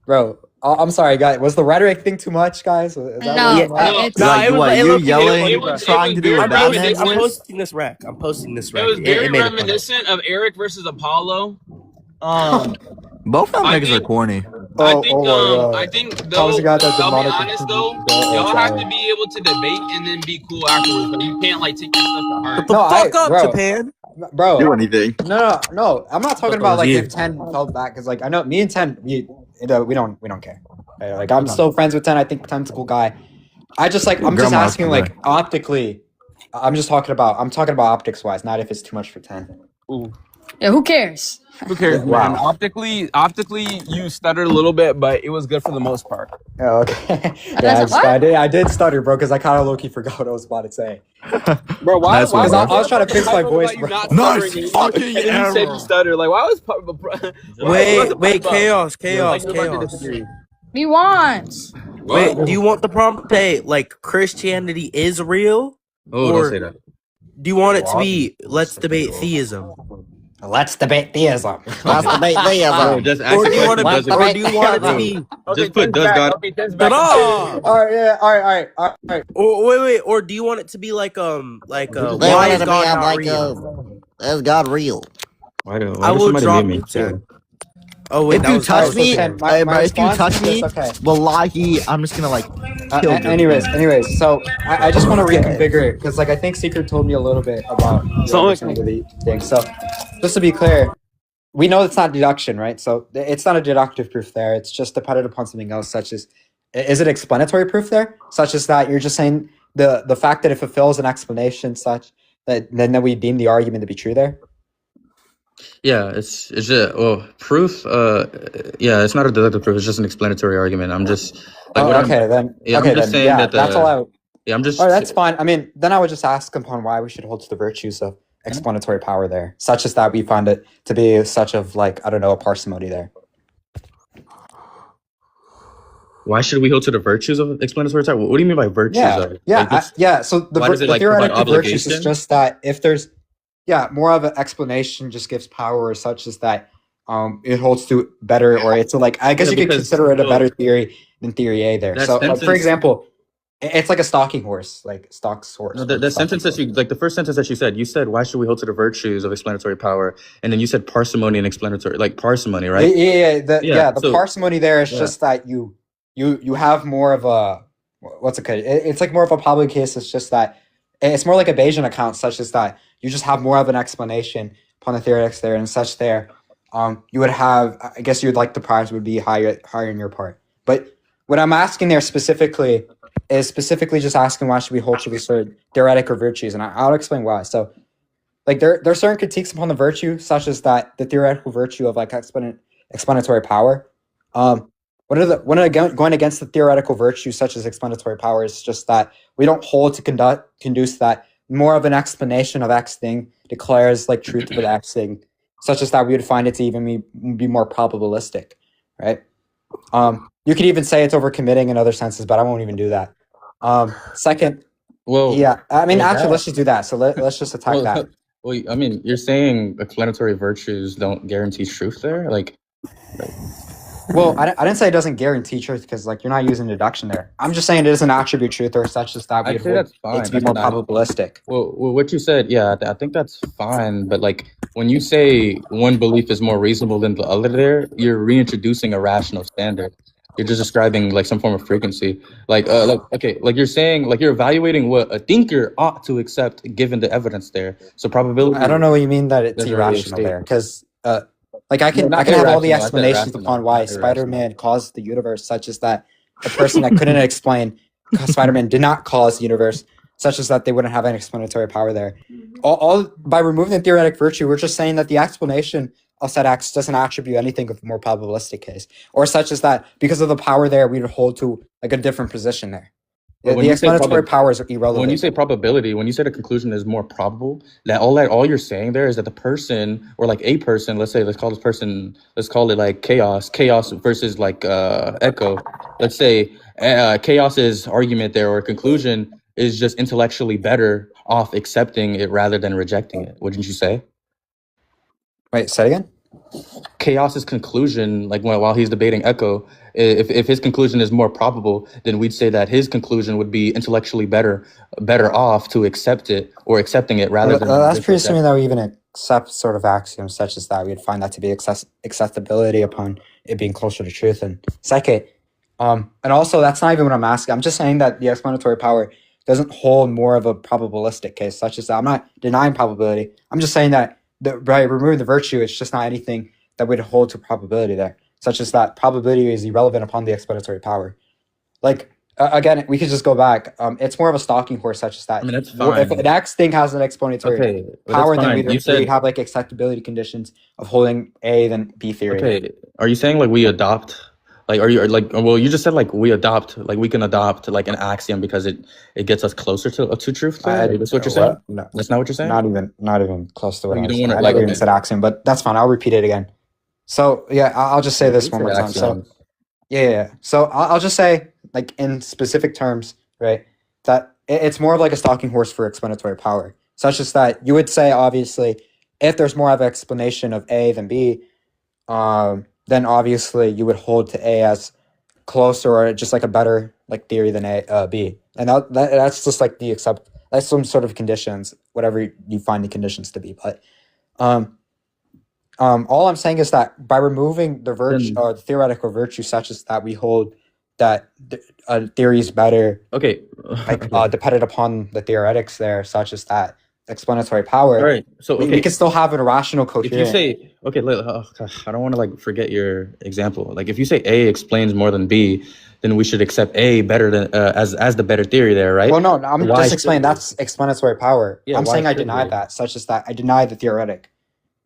bro, I'm sorry, guys. Was the rhetoric thing too much, guys? Is that No, what Yeah, it was? it's Like, what, it you looked- yelling, it was- trying to do it a was Batman I'm voice? posting this rec. It was very It made it funny. reminiscent of Eric versus Apollo. Both of them I niggas are think- corny. I Oh, think oh my God. I think Thomas though, got that I'll be demonic honest though, confusion. y'all have Sorry. to be able to debate and then be cool afterwards. But you can't like take your stuff to heart. The No, fuck up, bro. Japan. Bro, Do anything. no. I'm not talking about like Yeah. if 10 felt back because like I know me and 10 we don't care. Right? Like I'm still friends with 10. I think 10's a cool guy. I'm just Grandma's asking cool like optically. I'm talking about optics wise, not if it's too much for 10. Yeah, who cares? Who cares, Wow. man? Optically, you stuttered a little bit, but it was good for the most part. Oh, okay. That's what? I did stutter, bro, because I kind of low-key forgot what I was about to say. Bro, why? Nice why one, Because bro. I was trying to fix my voice, You bro. not Nice stuttering, and fucking and then you said arrow. you stutter. Like, why was Wait, chaos. He wants. Wait, do you want the prompt to say like Christianity is real? Oh, Or- don't say that. Do you want it to be let's debate theism? Let's debate theism. Let's debate Bro, theism. just ask Or the do you want question, it, does or it- do you want it to be Just put does God. Ta-da! All right. Or wait, or do you want it to be like They why want it is to be God not like real? is God real? Why do I will somebody drop mute me? you 10. Oh wait, If that you was touch me, Ken, bro, if you response touch is me, just, okay. wallahi, I'm just gonna like kill you. Anyways, so I just want to reconfigure it because like I think Secret told me a little bit about the understanding of the thing. So just to be clear, we know it's not deduction, right? So it's not a deductive proof there. It's just dependent upon something else, such as is it explanatory proof there? Such as that you're just saying the fact that it fulfills an explanation such that then we deem the argument to be true there. Yeah, it's just proof. Yeah, it's not a deductive proof. It's just an explanatory argument. I'm just like what I'm- Okay, then. yeah, I'm okay, just then. saying Yeah, that that's all I. Yeah, I'm just. Oh, that's fine. I mean, then I would just ask upon why we should hold to the virtues of explanatory power there, such as that we find it to be such of like I don't know a parsimony there. Why should we hold to the virtues of explanatory power? What do you mean by virtues? Yeah, of? yeah, Like, it's- yeah. So the, why does it, the like, provide theoretical virtues is obligation? just that if there's more of an explanation just gives power, such as that it holds to better or it's like I guess Yeah, you could because, consider it a well, better theory than theory A there. that So like, for sentence- example, it's like a stalking horse, like stalks horse. No, the sentence that you like the first sentence that you said, why should we hold to the virtues of explanatory power? And then you said parsimony and explanatory, like parsimony, right? The so- parsimony there is yeah. just that you have more of a what's it called? It's like more of a public case. It's just that it's more like a Bayesian account, such as that you just have more of an explanation upon the theoretics there and such there. You would have, I guess you would like the prize would be higher in your part. But what I'm asking there specifically is just asking why should we hold to these sort of theoretical virtues, and I'll explain why. So, like there are certain critiques upon the virtue, such as that the theoretical virtue of like explanatory power. Going against the theoretical virtue such as explanatory power is just that we don't hold to conduce that more of an explanation of X thing declares like truth of the X thing, such as that we would find it to even be more probabilistic, right? You could even say it's overcommitting in other senses, but I won't even do that. Second, Well, yeah, I mean, well, actually, that- let's just do that. So let's just attack that. Well, I mean, you're saying explanatory virtues don't guarantee truth there, like. Well, I didn't say it doesn't guarantee truth because like you're not using deduction there. I'm just saying it doesn't attribute truth or such as that. I'd say that's fine. It to be That's more not- probabilistic. Well, what you said, yeah, I think that's fine. But like when you say one belief is more reasonable than the other, there, you're reintroducing a rational standard. You're just describing like some form of frequency. Like you're saying, like you're evaluating what a thinker ought to accept given the evidence there. So probability. I don't know what you mean that it's There's a radio irrational state. there because like I can No, not have all the irrational, I said explanations rational, upon why not irrational. Spider-Man caused the universe, such as that a person that couldn't explain Spider-Man did not cause the universe, such as that they wouldn't have any explanatory power there. All by removing the theoretic virtue, we're just saying that the explanation of said X doesn't attribute anything of a more probabilistic case, or such as that because of the power there, we would hold to like a different position there. But when The you say explanatory power is when you irrelevant. say probability, when you say the conclusion is more probable, that all you're saying there is that the person, or like a person, let's call this person, let's call it like chaos versus like echo. Let's say chaos's argument there or conclusion is just intellectually better off accepting it rather than rejecting it. Wouldn't you say? Wait, say it again? Chaos's conclusion, like while he's debating Echo, if his conclusion is more probable, then we'd say that his conclusion would be intellectually better off to accept it or accepting it rather than That's just pretty reject assuming that we even accept sort of axioms such as that. We'd find that to be acceptability upon it being closer to truth. And second, and also that's not even what I'm asking. I'm just saying that the explanatory power doesn't hold more of a probabilistic case, such as that. I'm not denying probability. I'm just saying that by removing the virtue, it's just not anything that would hold to probability there, such as that probability is irrelevant upon the explanatory power. Like, again, we could just go back. It's more of a stalking horse, such as that. I mean, that's If fine. an X thing has an explanatory Okay, but power, that's then fine. You we'd said have like acceptability conditions of holding A than B theory. okay. Are you saying like we adopt? Like, are you like? Well, you just said like we adopt, like we can adopt like an axiom because it gets us closer to truth. That's what you're saying. No, That's not what you're saying. not even close to what Oh, I you was don't saying. wanna, I like, never even okay. said axiom, but that's fine. I'll repeat it again. So yeah, I'll just say this You one said more time. So axioms. yeah. So I'll just say, like in specific terms, right, that it's more of like a stalking horse for explanatory power, such as that you would say, obviously, if there's more of an explanation of A than B, then obviously you would hold to A as closer or just like a better like theory than B, and that's just like that's some sort of conditions, whatever you find the conditions to be. But all I'm saying is that by removing the virtue or the theoretical virtue, such as that we hold that a theory is better, Okay. like Okay. dependent upon the theoretics there, such as that explanatory power. All right. So we okay. can still have an irrational If coherent. you say okay, gosh, I don't want to like forget your example. Like if you say A explains more than B, then we should accept A better than as the better theory there, right? Well, no, I'm Why just should explaining we? that's explanatory power. Yeah, I'm why saying I should deny we? that, such as that I deny the theoretic.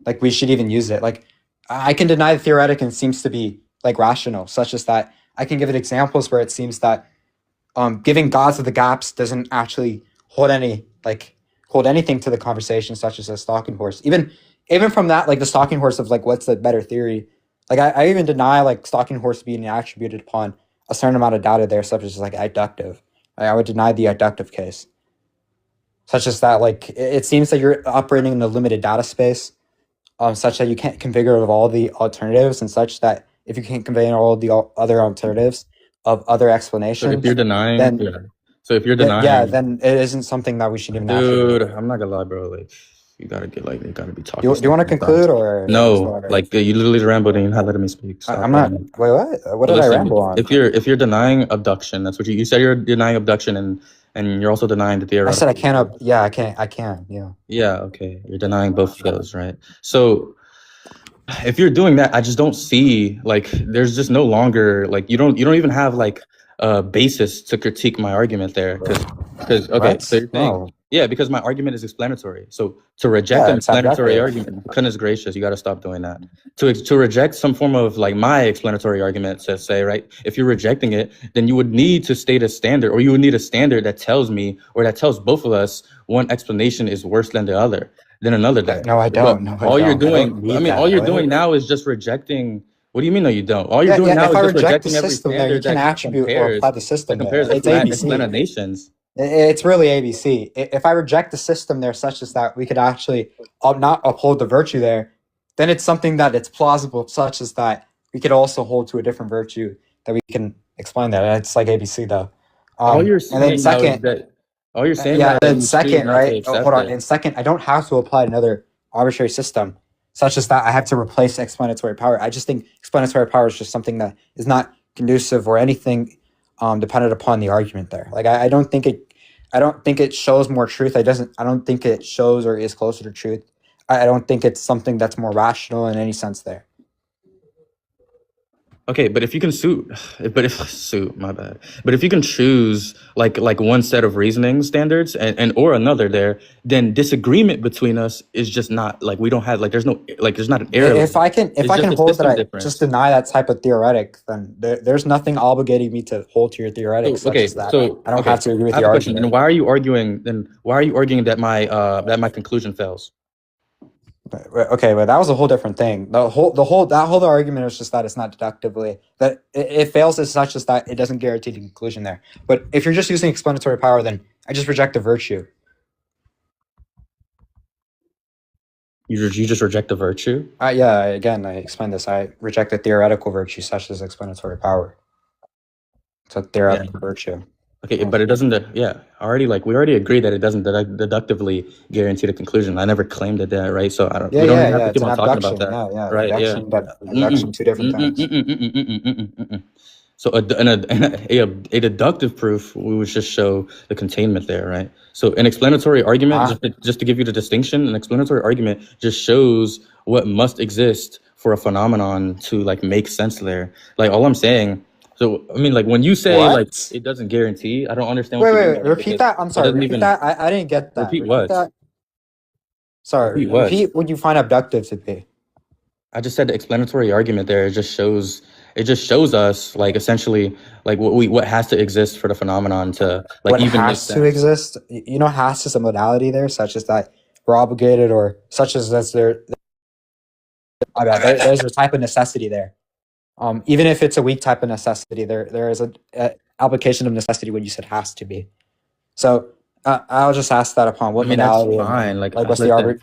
Like we should even use it. Like I can deny the theoretic and it seems to be like rational, such as that I can give it examples where it seems that giving gods of the gaps doesn't actually hold anything to the conversation, such as a stalking horse. Even from that, like the stalking horse of like what's the better theory. Like I even deny like stalking horse being attributed upon a certain amount of data there, such as like adductive. I would deny the adductive case, such as that like it seems that you're operating in a limited data space, such that you can't configure of all the alternatives, and such that if you can't convey all the other alternatives of other So explanations, if you're denying, then yeah. So if you're yeah, denying, then it isn't something that we should even dude, attribute. I'm not gonna lie, bro. Like you gotta be talking. Do you want to sometimes. conclude or No, like you literally rambled and you're not letting me speak. Stop. I'm not. Wait, what? What did I Listen, ramble on? if you're denying abduction, that's what you said. You're denying abduction, and you're also denying the I theoretical. said I can't. Yeah, I can't. I can. Yeah. Yeah. Okay. You're denying both of those, right? So if you're doing that, I just don't see like there's just no longer like you don't even have like a basis to critique my argument there because okay, What? so you're saying No. yeah, because my argument is explanatory. So to reject Yeah, an it's explanatory objective. argument, goodness gracious, you got to stop doing that. To reject some form of like my explanatory argument, to say right, if you're rejecting it, then you would need to state a standard, or you would need a standard that tells me or that tells both of us one explanation is worse than the other. Than another day. No, I don't. No, I All you're don't. I don't doing, need I mean, that. all you're What? doing now is just rejecting. What do you mean? No, you don't. All you're Yeah, doing yeah. now If is I just reject the rejecting every system there, you standard can that attribute or compares apply the system there. It's ABC. explanations. It's really ABC. If I reject the system there, such as that we could actually not uphold the virtue there, then it's something that it's plausible, such as that we could also hold to a different virtue that we can explain that. It's like ABC though. All you're And then saying now is second, that. All you're saying yeah, now and then is that you choose second, not to right? Oh, accept hold on. it. And second, I don't have to apply another arbitrary system, such as that I have to replace explanatory power. I just think explanatory power is just something that is not conducive or anything dependent upon the argument there. Like I don't think it shows more truth. I don't think it shows or is closer to truth. I don't think it's something that's more rational in any sense there. Okay, but if you can my bad. But if you can choose like one set of reasoning standards and or another there, then disagreement between us is just not like we don't have like there's not an error. If I can It's just a hold that system I difference. just deny that type of theoretic, then there's nothing obligating me to hold to your theoretic such as that. I don't have to agree with I have your a question. argument. Then why are you arguing that my conclusion fails? Okay, but that was a whole different thing. That whole argument is just that it's not deductively that it fails as such as that it doesn't guarantee the conclusion there. But if you're just using explanatory power, then I just reject the virtue. You just reject the virtue? Yeah. Again, I explained this. I reject the theoretical virtue such as explanatory power. It's a theoretical virtue. Okay, but it doesn't. We already agreed that it doesn't deductively guarantee the conclusion. I never claimed that, right? So I don't. Yeah, we don't even yeah. have to It's keep an on talking abduction. about that. Yeah. Right? Abduction, but abduction, two different things. So a deductive proof we would just show the containment there, right? So an explanatory argument, just to give you the distinction, an explanatory argument just shows what must exist for a phenomenon to like make sense there. Like all I'm saying. So I mean, like when you say like it doesn't guarantee, I don't understand. Wait. Repeat that. I'm sorry. Repeat that. I didn't get that. Repeat what? That. Sorry. Repeat what you find abductive to be. I just said the explanatory argument there. It just shows us like essentially like what has to exist for the phenomenon to like what even has to exist. You know, has is a modality there, such as that we're obligated, or such as there's a type of necessity there. Even if it's a weak type of necessity, there is a application of necessity when you said has to be. So I'll just ask that upon what modality. That's fine.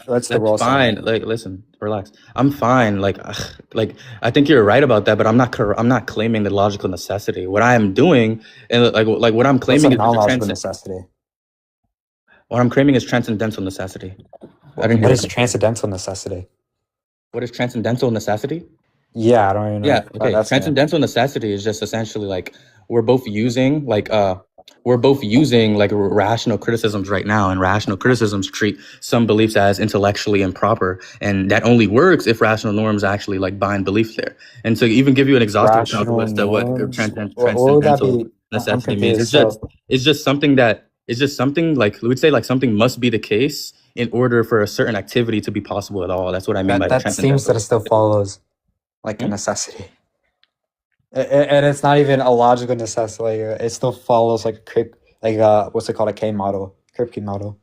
What's the role? Fine. Like listen, relax. I'm fine. Like I think you're right about that, but I'm not claiming the logical necessity. What I am doing and like what I'm claiming is non-logical necessity. What I'm claiming is transcendental necessity. What is transcendental necessity? What is transcendental necessity? Yeah, I don't even know. Yeah, okay. Transcendental necessity is just essentially like we're both using rational criticisms right now, and rational criticisms treat some beliefs as intellectually improper, and that only works if rational norms actually like bind belief there. And to even give you an exhaustive calculus to what transcendental necessity means, it's just something like we would say like something must be the case in order for a certain activity to be possible at all. That's what I mean by that seems that it still follows like a necessity. And it's not even a logical necessity. Like, it still follows like what's it called, a K model, Kripke model.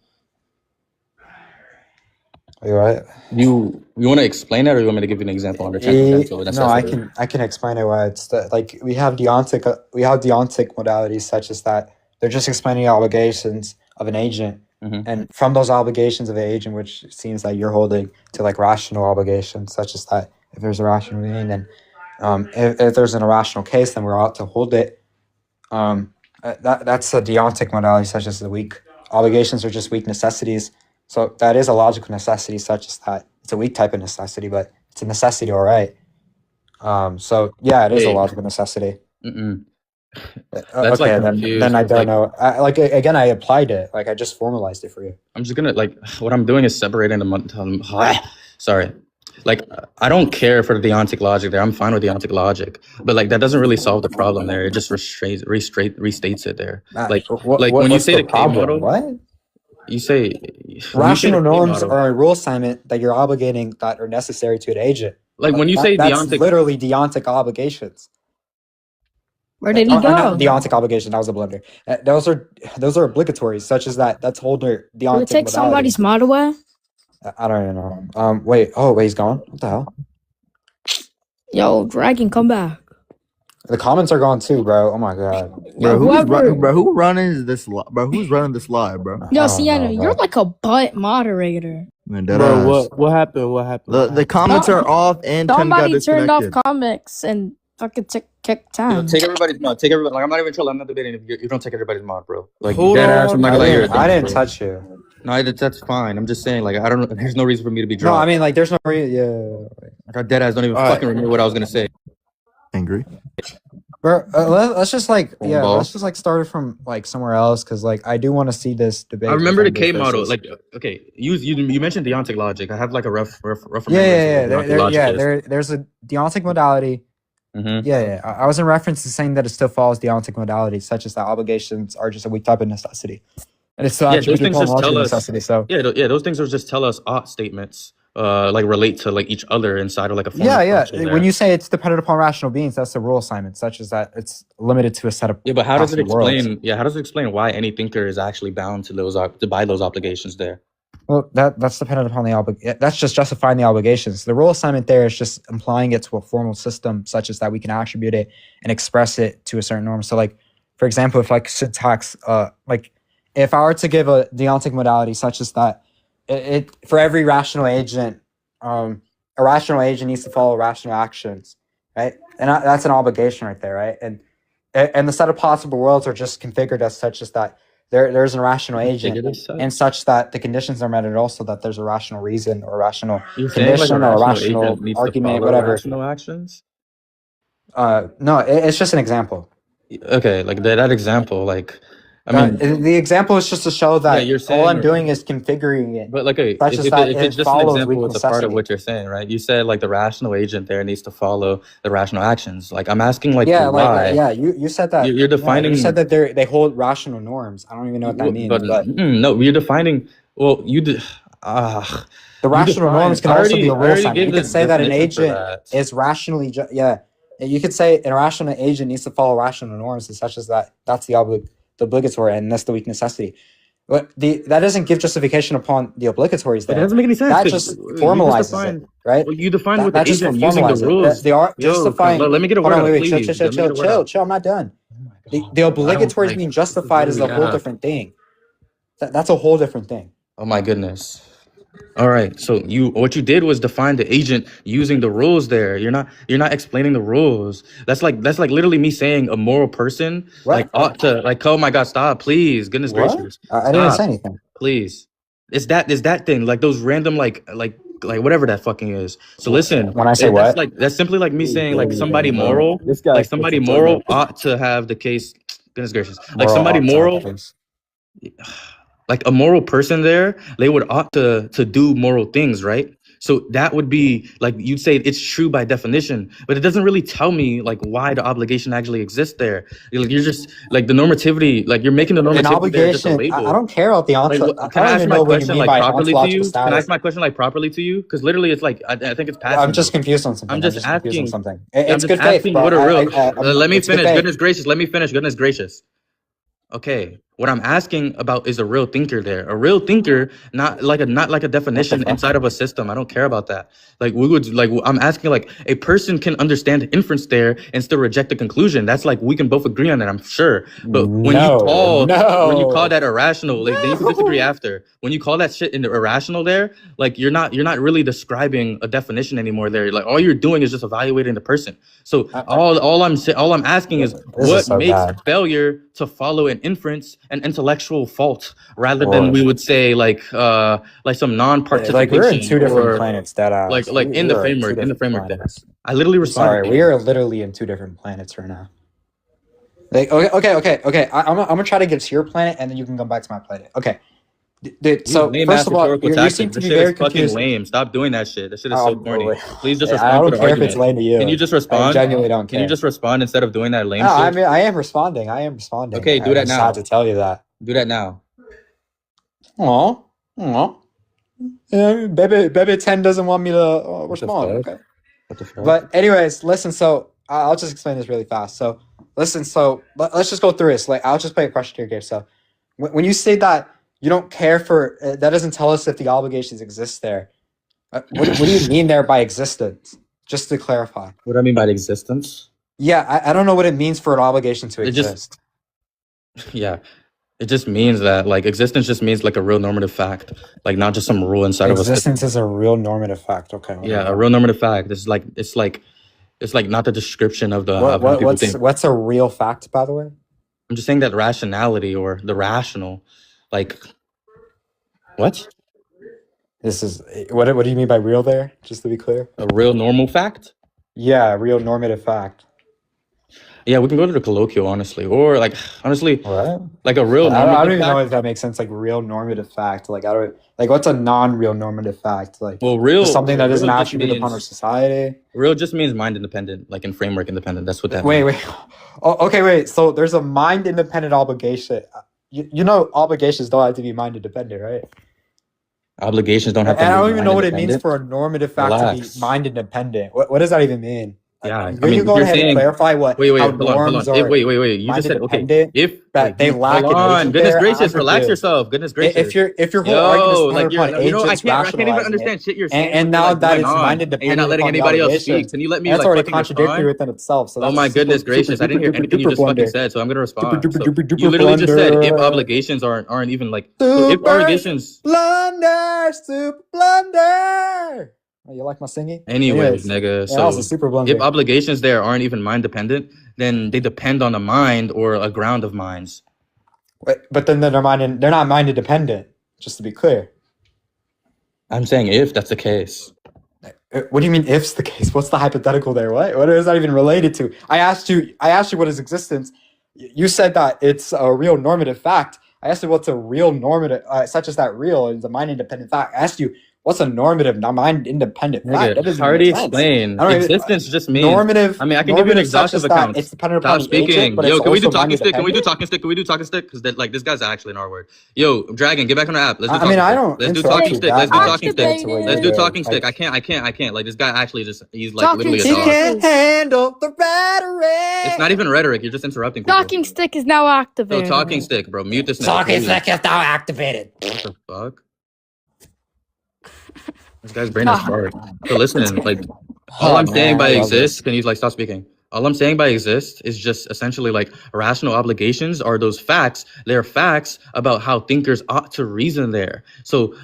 Are you right? You want to explain that, or you want me to give you an example on the transcendental necessity? No, I can explain it. Why it's like we have deontic modalities such as that they're just explaining obligations of an agent, and from those obligations of the agent, which seems like you're holding to like rational obligations, such as that if there's a rational meaning, then if there's an irrational case, then we're ought to hold it. That's a deontic modality, such as the weak obligations are just weak necessities. So that is a logical necessity, such as that it's a weak type of necessity, but it's a necessity, all right. So yeah, it is a logical necessity. That's okay, then I don't know. Again, I applied it. Like I just formalized it for you. I'm just gonna what I'm doing is separating sorry. Like I don't care for the deontic logic there. I'm fine with deontic logic, but like that doesn't really solve the problem there. It just restates it there. When you say the K model, what? You say rational norms are a rule assignment that you're obligating that are necessary to an agent. Like when you say that's deontic, literally deontic obligations. Where did he go? Not deontic obligation. That was a blunder. Those are obligatory, such as that. That's holder deontic. Will it take somebody's mod away? I don't even know. Wait, he's gone. What the hell? Yo, Dragon, come back. The comments are gone too, bro. Oh my god, bro. Who's running this live, bro? Yo, Sienna, you're like a butt moderator. Man, bro, what happened? What happened? The comments are off, and somebody turned off comics and fucking kick time. Take everybody's mod. Take everybody. Like I'm not even trolling. I'm not debating. If you don't take everybody's mod, bro. Like hold on. I didn't touch you. No, that's fine. I'm just saying, like, I don't. There's no reason for me to be dropped. No, I mean, like, there's no reason. Yeah. Like, our dead ass don't even fucking remember what I was gonna say. Angry. Bro, let's just like let's just like start it from like somewhere else, because like I do want to see this debate. I remember the K model. Like, okay, you mentioned deontic logic. I have like a rough. Yeah. There's a deontic modality Yeah. I was in reference to saying that it still follows deontic modalities, such as that obligations are just a weak type of necessity, and it's still Yeah, those attributed things upon just logical tell us. necessity. So Yeah, those things are just tell us ought statements. Like relate to like each other inside of like a form of structure when there. you say it's dependent upon rational beings, that's the rule assignment, such as that it's limited to a set of Yeah, but how does it possible worlds. explain? Yeah, how does it explain why any thinker is actually bound to those to by those obligations there? Well, that's dependent upon the that's just justifying the obligations. The rule assignment there is just implying it to a formal system, such as that we can attribute it and express it to a certain norm. So, like for example, if like syntax, like if I were to give a deontic modality such as that, it for every rational agent, a rational agent needs to follow rational actions, right? And that's an obligation right there, right? And the set of possible worlds are just configured as such as that there's a rational agent and such that the conditions are met, and also that there's a rational reason or a rational You're saying like condition a or a rational rational agent needs to argument, follow whatever. rational actions? No, it's just an example. Okay, like that example, like I mean, The example is just to show that yeah, you're saying, all I'm doing is configuring it, but like such if as that if it it's just an follows example, weak it's a part of necessity. what you're saying, right? You said like the rational agent there needs to follow the rational actions. Like I'm asking, like Yeah, why? you said that. You're defining. You said that they hold rational norms. I don't even know what that means, but no, you're defining. Well, you did. The rational norms can also be a rule assignment. You could say that an agent is rationally, you could say an irrational agent needs to follow rational norms, and such as that. That's the obligatory, and that's the weak necessity. But that doesn't give justification upon the obligatories. There, it doesn't make any sense. That just formalizes it, right? Well, you define what the that just agent using the rules. They are justifying. Let me get a word out, please. Chill. I'm not done. The obligatory is being justified is a whole different thing. That's a whole different thing. Oh my goodness. All right. So what you did was define the agent using the rules there. You're not explaining the rules. That's like literally me saying a moral person like ought to like, oh my God, stop, please. Goodness gracious. I didn't say anything. Please. It's that thing, like those random like whatever that fucking is. So listen, when I say that's simply like me saying like somebody moral, like somebody moral ought to have the case. Goodness gracious. Like somebody moral. Like a moral person there, they would ought to do moral things, right? So that would be like you'd say it's true by definition, but it doesn't really tell me like why the obligation actually exists there. You're just like the normativity, like you're making the normativity an obligation. There, I don't care about the like, can I ask my question like properly to you? Can I ask my question like properly to you? Because literally, it's like I think it's passing. I'm just confused on something. I'm just asking something. It's good faith. What a real. Let me finish. Goodness gracious. Let me finish. Goodness gracious. Okay, what I'm asking about is a real thinker there. A real thinker, not like a definition inside of a system. I don't care about that. Like I'm asking like a person can understand the inference there and still reject the conclusion. That's like we can both agree on that, I'm sure. But when you call that irrational, like then you can disagree after. When you call that shit irrational there, like you're not really describing a definition anymore there. Like all you're doing is just evaluating the person. So all I'm asking is what makes failure to follow an inference an intellectual fault rather than we would say like some non-participation. Like we're in two different planets. Like in the framework there. I literally responded. Sorry, we are literally in two different planets right now. Like okay. I'm gonna try to get to your planet and then you can come back to my planet. Okay. So first of all, you seem to be very confused. Lame. Stop doing that shit. That shit is so corny. Please just I respond. don't care if it's lame to you. Can you just respond? I genuinely don't care. Can you just respond instead of doing that lame shit? I mean, I am responding. Okay, do that now. I had to tell you that. Do that now. Aw. Baby 10 doesn't want me to respond. Okay. But anyways, listen. So I'll just explain this really fast. So listen. So let's just go through this. Like I'll just play a question here, Gabe. So when you say that you don't care for that, doesn't tell us if the obligations exist there. What do you mean there by existence? Just to clarify. What do I mean by existence? Yeah, I don't know what it means for an obligation to exist. It just means that like existence just means like a real normative fact, like not just some rule inside of a system. Existence is a real normative fact. Okay. Yeah, a real normative fact. It's like not the description of the what's a real fact, by the way? I'm just saying that rationality or the rational, like what? This is what do you mean by real there? Just to be clear. A real normal fact? Yeah, a real normative fact. Yeah, we can go to the colloquial, honestly, or like honestly, What? like a real I don't normative even know fact. if that makes sense. Like real normative fact. Like I don't like what's a non-real normative fact? Like Well, just something that isn't real just attributed upon our means society. real just means mind independent, like in framework independent. That's what that Wait, means. wait. Oh, okay, wait. So there's a mind independent obligation. You know obligations don't have to be mind independent, right? Obligations don't And have to I be don't even mind know what it means independent. for a normative fact to be Relax. mind independent. What does that even mean? Yeah, I Can you mean, go you're ahead and saying, clarify what wait, how hold on, hold norms on. are Wait. You mind just said, okay, independent? if, That they lack hold an on, agent goodness there. gracious, I'm relax confused. yourself, goodness gracious. If your whole argument is Yo, centered like you're, upon I agents can't even rationalizing it, understand shit you're saying and when you're now like that going it's on, mind and you're not independent letting upon the anybody else obligation, speak. Can you let me and that's like already fucking contradictory respond? within itself. So Oh that's my a super goodness super gracious, I didn't duper hear duper anything you duper just fucking blunder. said, so I'm gonna Duper respond. duper So duper you duper literally just said if blunder. obligations aren't even like, so if obligations, Super blunder. Oh, you like my singing? anyways, Anyways, nigga. yeah, that was a So super if blunder. obligations there aren't even mind dependent, then they depend on a mind or a ground of minds. But then they're not mind independent. Just to be clear. I'm saying if that's the case. What do you mean if's the case? What's the hypothetical there? What is that even related to? I asked you what is existence. You said that it's a real normative fact. I asked you what's a real normative, such as that real is a mind independent fact. I asked you what's a normative, not mind independent fact. That Nigga, doesn't I even make already sense. explained. I don't even, Existence just means. normative. I mean, I can give you an Normative such exhaustive as that account. it's dependent Stop upon the agent, speaking. but Yo, it's can we do also mind talking stick? Can we do independent. talking stick? Can we do talking stick? Because like this guy's actually an R word. Yo, Dragon, get back on the app. Let's do I mean, talking I stick. don't Let's do interrupt talking you stick. that Let's do much talking to stick. get to what Let's you're do doing. talking stick. I can't. Like this guy actually he's like Talking literally a He stick. dog. can't handle the rhetoric. It's not even rhetoric. You're just interrupting people. Talking stick is now So activated. talking stick, bro. Mute this nigga. Talking Please. stick is now activated. What the fuck? This guy's brain is fart. So listen, like all I'm saying Man, by I love exist, this. can you like stop speaking? All I'm saying by exist is just essentially like rational obligations are those facts. They're facts about how thinkers ought to reason there. So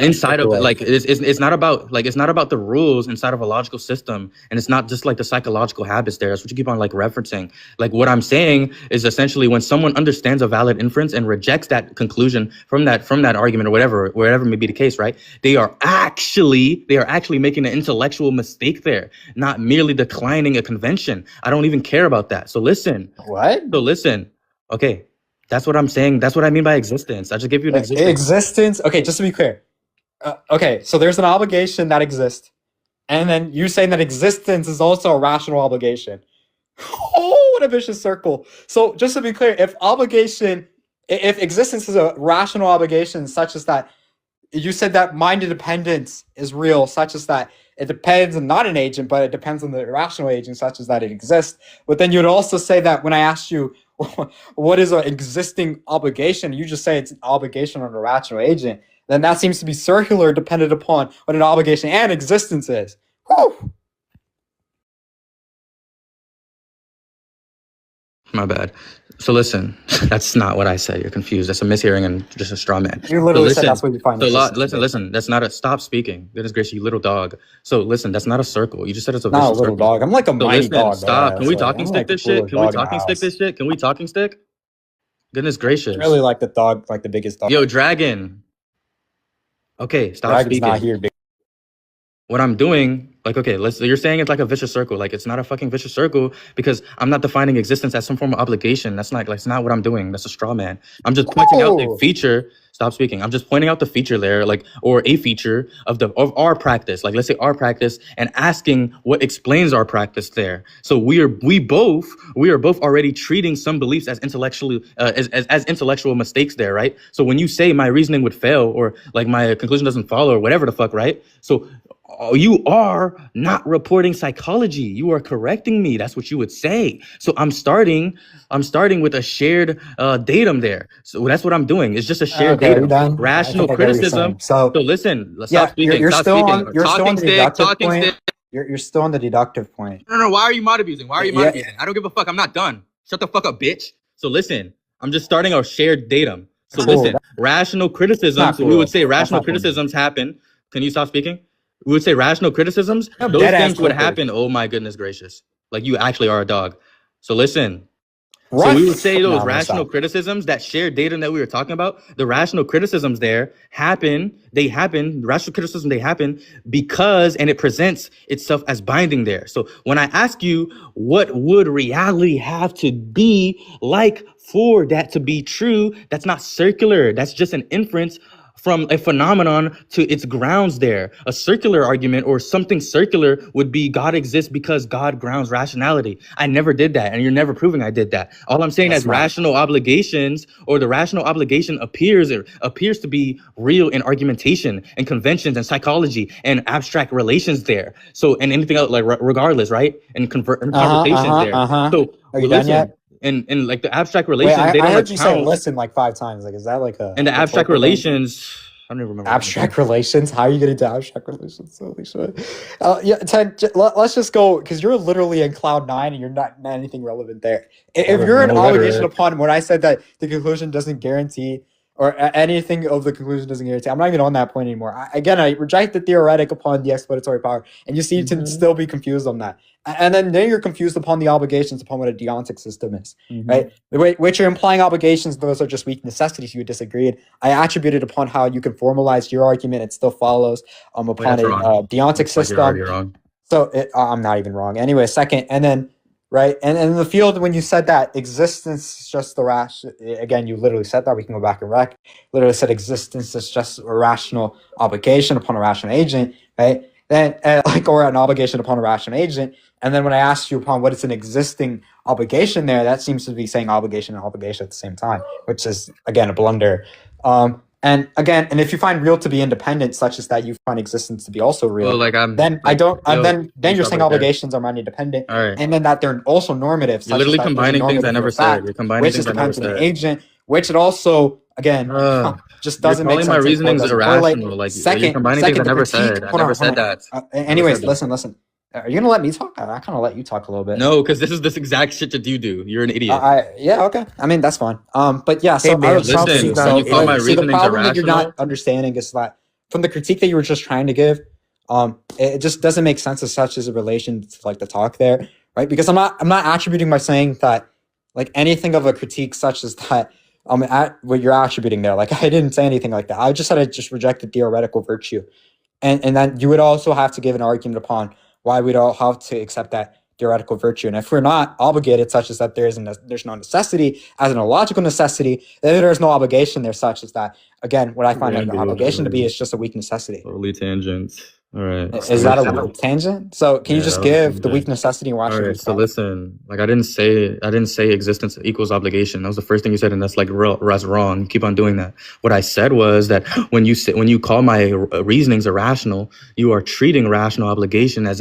inside of it, like it's not about the rules inside of a logical system, and it's not just like the psychological habits there. That's what you keep on like referencing. Like what I'm saying is essentially when someone understands a valid inference and rejects that conclusion from that argument or whatever may be the case, right? They are actually making an intellectual mistake there, not merely declining a convention. I don't even care about that. So listen. What? So listen. Okay. That's what I'm saying. That's what I mean by existence. I just give you an existence. Existence. Okay, just to be clear. Okay, so there's an obligation that exists, and then you saying that existence is also a rational obligation. Oh, what a vicious circle. So just to be clear, if existence is a rational obligation such as that, you said that mind independence is real, such as that it depends on not an agent, but it depends on the rational agent, such as that it exists. But then you'd also say that when I asked you what is an existing obligation, you just say it's an obligation on a rational agent. Then that seems to be circular, dependent upon what an obligation and existence is. Whew. My bad. So listen, that's not what I said. You're confused. That's a mishearing and just a straw man. You literally So said that's what you find. listen. That's not a stop speaking. Goodness gracious, you little dog. So listen, that's not a circle. You just said it's a Not a vicious little circle. dog. I'm like a So mighty listen, dog. stop. man. Can we It's like, talking I'm stick like the this shit? coolest Can we dog in the talking stick house. this shit? Can we talking stick? Goodness gracious. It's really like the dog, like the biggest dog. Yo, Dragon. Okay, stop Dragon's speaking. not here, big. What I'm doing, like, okay, you're saying it's like a vicious circle. Like, it's not a fucking vicious circle because I'm not defining existence as some form of obligation. That's not what I'm doing. That's a straw man. I'm just pointing out the feature. Stop speaking. I'm just pointing out the feature there, like, or a feature of our practice. Like, let's say our practice, and asking what explains our practice there. So we are both already treating some beliefs as intellectually as intellectual mistakes there, right? So when you say my reasoning would fail, or like my conclusion doesn't follow, or whatever the fuck, right? So you are not reporting psychology. You are correcting me. That's what you would say. So I'm starting with a shared datum there. So that's what I'm doing. It's just a shared datum. Rational criticism. So listen, stop speaking. You're Stop still speaking. on. You're still on the Stick, deductive talking point. stick. You're still on the deductive point. No. Why are you mod abusing? Why are you mod Yeah. abusing? I don't give a fuck. I'm not done. Shut the fuck up, bitch. So listen, I'm just starting our shared datum. So Cool. listen, rational criticisms. not So we cool. would say That's rational not cool. criticisms happen. Can you stop speaking? We would say rational criticisms. I'm Those dead ass things would clippers. happen. Oh my goodness gracious! Like you actually are a dog. So listen, So we would say those No, rational stop. criticisms, that shared data that we were talking about, the rational criticisms there they happen, rational criticism, they happen because, and it presents itself as binding there. So when I ask you, what would reality have to be like for that to be true? That's not circular. That's just an inference from a phenomenon to its grounds there. A circular argument or something circular would be God exists because God grounds rationality. I never did that, and you're never proving I did that. All I'm saying That's is not. rational obligations, or the rational obligation appears to be real in argumentation and conventions and psychology and abstract relations there. So, and anything else, like regardless, right? And conversations there. So Are you done listen, yet? and like the abstract Wait, relations, they I don't heard you say account. listen like 5 times. Like, is that like a And the abstract rhetorical thing? relations, I don't even remember. Abstract relations? How are you getting to abstract relations? Holy shit. Yeah, Ted, let's just go, because you're literally in cloud 9 and you're not anything relevant there. If you're an obligation upon when I said that the conclusion doesn't guarantee, or anything of the conclusion doesn't guarantee, I'm not even on that point anymore. I reject the theoretic upon the explanatory power, and you seem to still be confused on that. And then you're confused upon the obligations upon what a deontic system is, right? Which are implying obligations, those are just weak necessities. You disagreed. I attributed upon how you can formalize your argument, it still follows upon that's a wrong. deontic Like you're already system. wrong. So I'm not even wrong. Anyway, second, and then right, and in the field, when you said that existence is just the again, you literally said that. We can go back and rec. Literally said existence is just a rational obligation upon a rational agent, right? Then or an obligation upon a rational agent. And then when I asked you upon what is an existing obligation there, that seems to be saying obligation and obligation at the same time, which is again a blunder. And again, and if you find real to be independent, such as that you find existence to be also real, Well, like I'm then like, I don't. yo, Then you're stop saying right there. obligations are mind independent, All right. and then that they're also normative. You're such as literally that there's a combining things I normative never for a fact, said. You're combining which things is I never dependent on said. the agent, which it also again just You're doesn't make calling sense. my and reasonings doesn't correlate. irrational. Like you're Second, combining things I the never critique. said. I Hold never on, said hold on. that. Anyways, Never said that. listen. Are you gonna let me talk? I kind of let you talk a little bit. No, because this is this exact shit that you do. You're an idiot. Yeah, okay. I mean, that's fine. But yeah, so Hey, man, I was listen, Prophecy's not when you call my see, the reasonings problem that you're not irrational, understanding is that from the critique that you were just trying to give, it just doesn't make sense as such as a relation to like the talk there, right? Because I'm not attributing by saying that like anything of a critique such as that at what you're attributing there. Like I didn't say anything like that. I just said I just rejected theoretical virtue, and then you would also have to give an argument upon why we'd all have to accept that theoretical virtue. And if we're not obligated, such as that there's no necessity as an illogical necessity, then there's no obligation there, such as that. Again, what I find an obligation to be is just a weak necessity. totally tangents. All right. Is that a weak tangent? So can you just give the weak necessity and watch All it? right. So listen, like I didn't say existence equals obligation. That was the first thing you said, and that's like that's wrong. You keep on doing that. What I said was that when you call my reasonings irrational, you are treating rational obligation as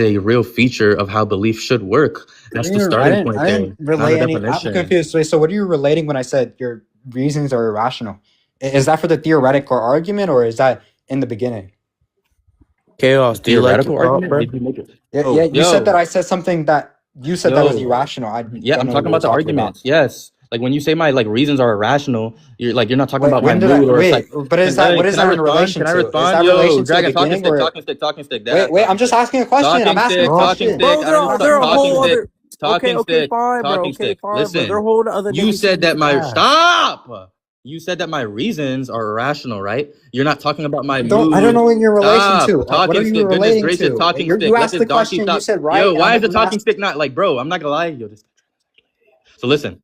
a real feature of how belief should work. That's the starting point. I didn't relate any. I'm confused. Wait, so what are you relating when I said your reasons are irrational? Is that for the theoretical argument, or is that in the beginning? Chaos. Do you like it, bro? Yeah, you said that I said something that you said that was irrational. I'm talking about the arguments. Yes. Like when you say my like reasons are irrational, you're not talking about my mood but is that what is that in relation to? Can I respond? Yo, Dragon, talking stick. Wait, I'm just asking a question. I'm asking a question. Bro, they're a whole other. Okay, fine, bro. Listen, bro. They're a whole other. You said that my stop. You said that my reasons are irrational, right? You're not talking about my mood. I don't know what you're relation to. What are you relating to? Talking stick. You asked the question. You said right. Yo, why is the talking stick not like, bro? I'm not gonna lie. Yo, So listen.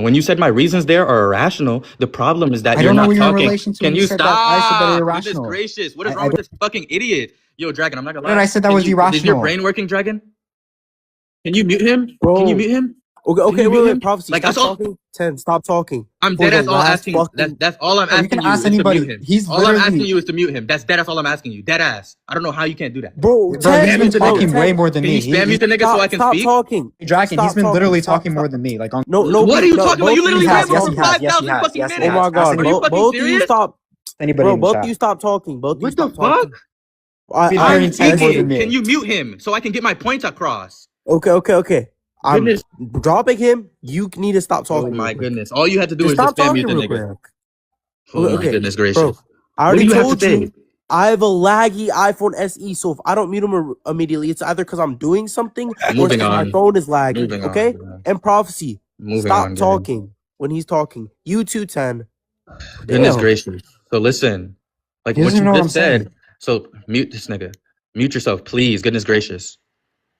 When you said my reasons there are irrational, the problem is that you're not talking. Can you stop? I said that irrational. Goodness gracious! What is wrong with this fucking idiot? Yo, Dragon, I'm not gonna lie. I said that was irrational. Is your brain working, Dragon? Can you mute him? Bro. Can you mute him? Okay, wait, Prophecy. Like, stop that's all. talking. 10, stop talking. I'm dead ass all asking. That's all I'm asking you. Can you ask is anybody. to mute him. He's all I'm asking you is to mute him. That's dead ass all I'm asking you. Dead ass. I don't know how you can't do that. Bro, he's been talking way more than me. Can you spam mute the nigga so I can speak? Stop talking. Dragon, he's been literally talking more than me. Like on. No. What are you talking about? You literally has. ran for Yes, 5,000 fucking yes, minutes. Oh my god, Are you fucking both of serious? you stop. Anybody? Bro, both of you stop talking. Both of you What the stop talking. fuck? I'm speaking. Can you mute him so I can get my point across? Okay. I'm dropping him. You need to stop talking. Oh my goodness! All you had to do is just spam mute the nigga. Oh my goodness gracious! Bro, I already told you. I have a laggy iPhone SE, so if I don't mute him immediately, it's either because I'm doing something or because my phone is lagging. Okay? And Prophecy, Moving Stop on. talking when he's talking. You too, 10. Goodness Damn. gracious. So listen, like He what doesn't you know what I'm just said. saying. So mute this nigga. Mute yourself, please. Goodness gracious.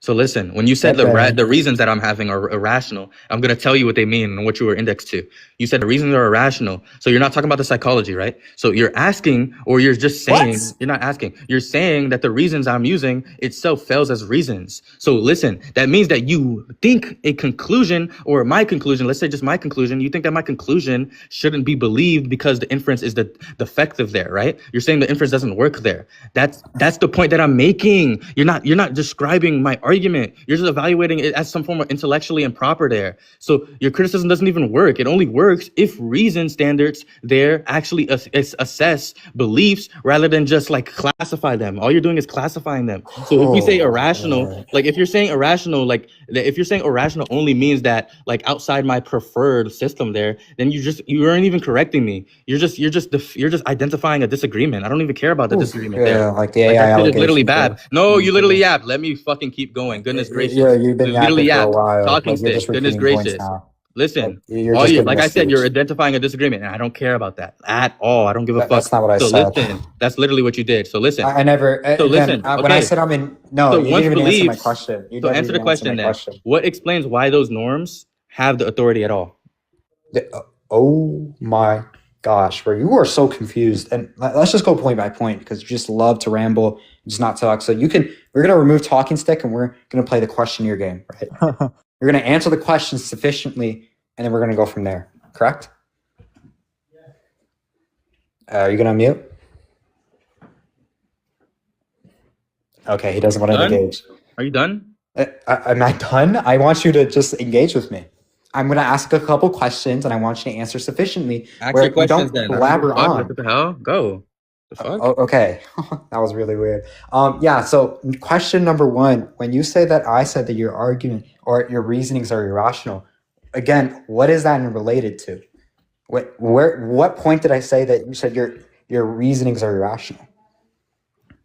So listen, when you said Okay. the reasons that I'm having are irrational, I'm gonna tell you what they mean and what you were indexed to. You said the reasons are irrational. So you're not talking about the psychology, right? So you're asking, or you're just saying, What? you're not asking. You're saying that the reasons I'm using itself fails as reasons. So listen, that means that you think a conclusion, or my conclusion, let's say just my conclusion, you think that my conclusion shouldn't be believed because the inference is the defective there, right? You're saying the inference doesn't work there. That's the point that I'm making. You're not describing my argument. You're just evaluating it as some form of intellectually improper there. So your criticism doesn't even work. It only works if reason standards there actually assess beliefs rather than just like classify them. All you're doing is classifying them. So if you say irrational, like if you're saying irrational, like if you're saying irrational only means that like outside my preferred system there, then you aren't even correcting me. You're just identifying a disagreement. I don't even care about the disagreement there. Like the Like AI that shit is literally bad. allegations. No, you literally yapped. Let me fucking keep going. Goodness gracious. Yeah, you've been You literally yapping for a yapped. while. Talking Like you're just stick. Goodness repeating points gracious. now. Listen, You're all just you, giving like I said, you're speech. identifying a disagreement, and I don't care about that at all. I don't give a fuck. That's not what I So said. listen, that's literally what you did. So listen. I never. So Again, listen, when I okay. said I'm in, no, So you once didn't even answer my beliefs. question. You So never answer the even question my then. question. What explains why those norms have the authority at all? Oh my gosh, bro, you are so confused. And let's just go point by point because you just love to ramble, just not talk. So we're gonna remove talking stick and we're gonna play the questionnaire game, right? You're gonna answer the questions sufficiently, and then we're gonna go from there. Correct? Are you gonna unmute? Okay, he doesn't want to Done? engage. Are you done? Am I done? I want you to just engage with me. I'm going to ask a couple questions, and I want you to answer sufficiently Ask where your you questions don't then. blabber on. What the hell? Go. The fuck? Okay, that was really weird. Yeah. So question number one: when you say that I said that your argument or your reasonings are irrational, again, what is that related to? What point did I say that you said your reasonings are irrational?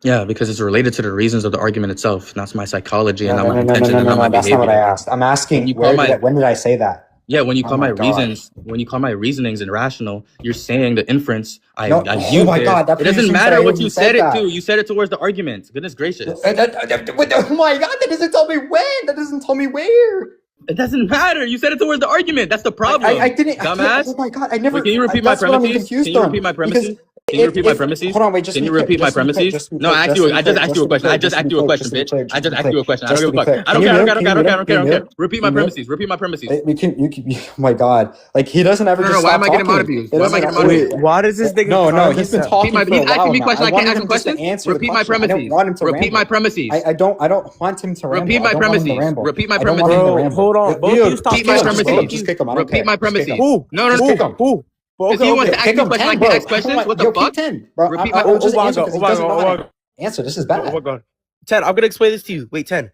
Yeah, because it's related to the reasons of the argument itself. That's my psychology and not my No. intention and not my That's not what I behavior. asked. I'm asking When you call when did I say that? Yeah, when you Oh call my my God. reasons, when you call my reasonings irrational, you're saying the inference I No. used Oh my there. God, that It doesn't presumes matter that I what even you said said it that. to. You said it towards the argument. Goodness gracious. Oh my God, that doesn't tell me when. That doesn't tell me where. It doesn't matter. You said it towards the argument. That's the problem. I didn't. Dumbass. Oh my God, I never. Wait, can you repeat my That's what I'm premises? confused Can you on. repeat my Because premises? Can you repeat my premises? Hold on, wait. Just Can to you be clear, repeat my just to be clear, premises? just to be No, clear, I just to be just clear, asked you a question. I just asked you a question, just to be bitch. clear, I just to asked be you a question. I clear, don't give a just to be fuck. clear. I don't Can you care. I mute? don't care. Can you mute? Repeat my Can you mute? premises. Repeat my premises. We can. You can. Oh my God! Like he doesn't ever No, just why stop am I getting talking. mad at you? He Why am I doesn't- getting mad at you? Wait, why does this nigga? No, he's been talking for a He's asking while me now. questions. I can't wanted ask him him just to questions. answer the Repeat my question. I premises. don't want him to Repeat my ramble. premises. I don't want him to ramble. Repeat my I don't want him to premises. ramble. Repeat my I don't want him to Bro, ramble. hold on. Both of you stop Repeat my talking. premises. Just kick him. I don't Repeat care. my Just kick premises. him. Who? No, Just kick him. Who? Because he wants to ask Kick me him. questions. I 10, can't bro. ask questions. Come on. What the Yo, fuck? keep 10, bro. Repeat my- Just Oh my answer God, because he oh my doesn't God, know oh how my to answer. This is Oh bad. my God. 10, I'm gonna explain this to you. Wait, 10.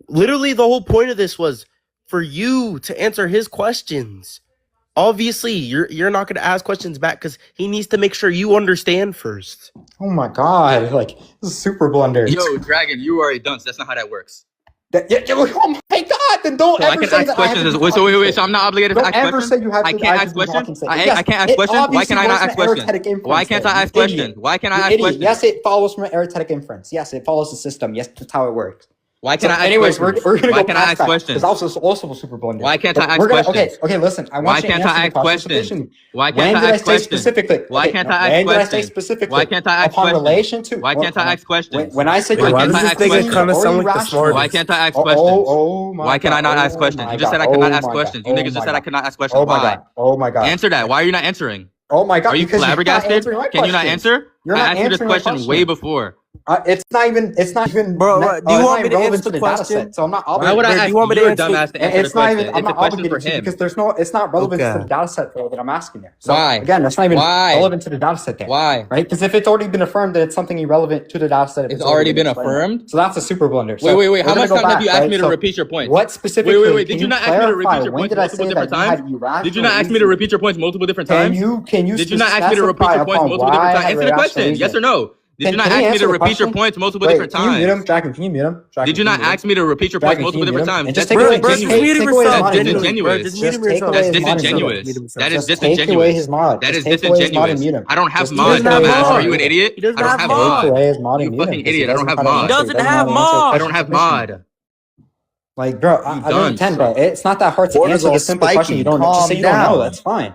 Literally, the whole point of this was for you to answer his questions. Obviously, you're not gonna ask questions back because he needs to make sure you understand first. Oh my God. Like, this is super blunder. Yo, Dragon, you are a dunce. That's not how that works. Oh my God. Then don't So I ever can say ask that I have questions. to do Wait, talking so stick. I'm not obligated to Don't ask ever questions? say you have I to. can't I ask have to do questions? talking stick. I Yes, can't ask it questions? Why obviously can I not follows ask from questions? arithmetic inference, Why can't then, I you ask questions? idiot. Why can't I You ask idiot. questions? Yes, it follows from arithmetic inference. Yes, it follows the system. Yes, that's how it works. Why can't I ask anyways, questions? we're gonna Why go can't I past ask that questions? because also super blunder. Why can't But I ask we're gonna questions? okay. Listen, I Why want you to can't answer I the ask question questions? sufficiently. Why When can't did I I ask say questions? specifically? Why Okay, can't no, I ask when did I say questions? specifically? Why can't I ask Upon questions? relation to. Why can't I ask questions? When I said Wait, your why can't does I this ask nigga questions? kind of sound like the irrational. Why smartest? can't I ask questions? Oh my Why can I God. not ask Oh questions? my You just said I God. could not Oh ask my questions. God. You Oh niggas just my said I God. could not ask questions. Oh my Why? God. Oh my God. Answer that. Why are you not answering? Oh my God. Are you Because you're not flabbergasted? answering my Can you not questions. answer? You're I not asked you this answering my question way before. It's not even. Bro, do you want me to answer relevant to the the data question? set, so I'm not Why obligated. would I Bro, do ask you want me to your answer? dumbass to answer the It's not question? even. I'm It's a not question for obligated to him. because it's not relevant to Okay. the data set that I'm asking there. So Why? again, that's not even Why? relevant to the data set there. Why? Right? Because if it's already been affirmed, then it's something irrelevant to the data set. if It's already been explained. affirmed? So that's a super blunder. Wait. So How we're much gonna time go have you back, asked right? me to So repeat your points? What specifically? Wait. Did you not ask me to repeat your When points did I multiple say different that you had times? irrational Did you not ask me to repeat your points multiple different Can times? you Did you not ask me to repeat specify your points upon multiple why different I times? had Answer the irrational question. Yes or reasoning? no? Did you not ask me to repeat your points multiple different Can you mute him, times? Dragon? Can you mute him? Dragon, Did you can not mute him? ask me to repeat your points Dragon, multiple can you mute different him? times? And just That's take away, Bro, just just take, mute him take away his yourself. mod and mute him. Genuinely, bro. Just mute Just him take yourself. away That's his mod and mute him. disingenuous. That is Just take away his disingenuous. mod. That is Just take away his mod and disingenuous. mute him. I don't have Just mod, doesn't have dumbass. mod. Are you an idiot? He doesn't I don't have have Take mod. away mod. his mod You and mute him. fucking because he idiot. I don't have doesn't know how to mod. answer. Doesn't He doesn't know have how to answer mod. I don't have mod. Like, bro, You I don't dunce. intend, bro. It's not that hard to Cortisol answer the simple question. You spiking. don't just say Calm you don't know. down. That's fine.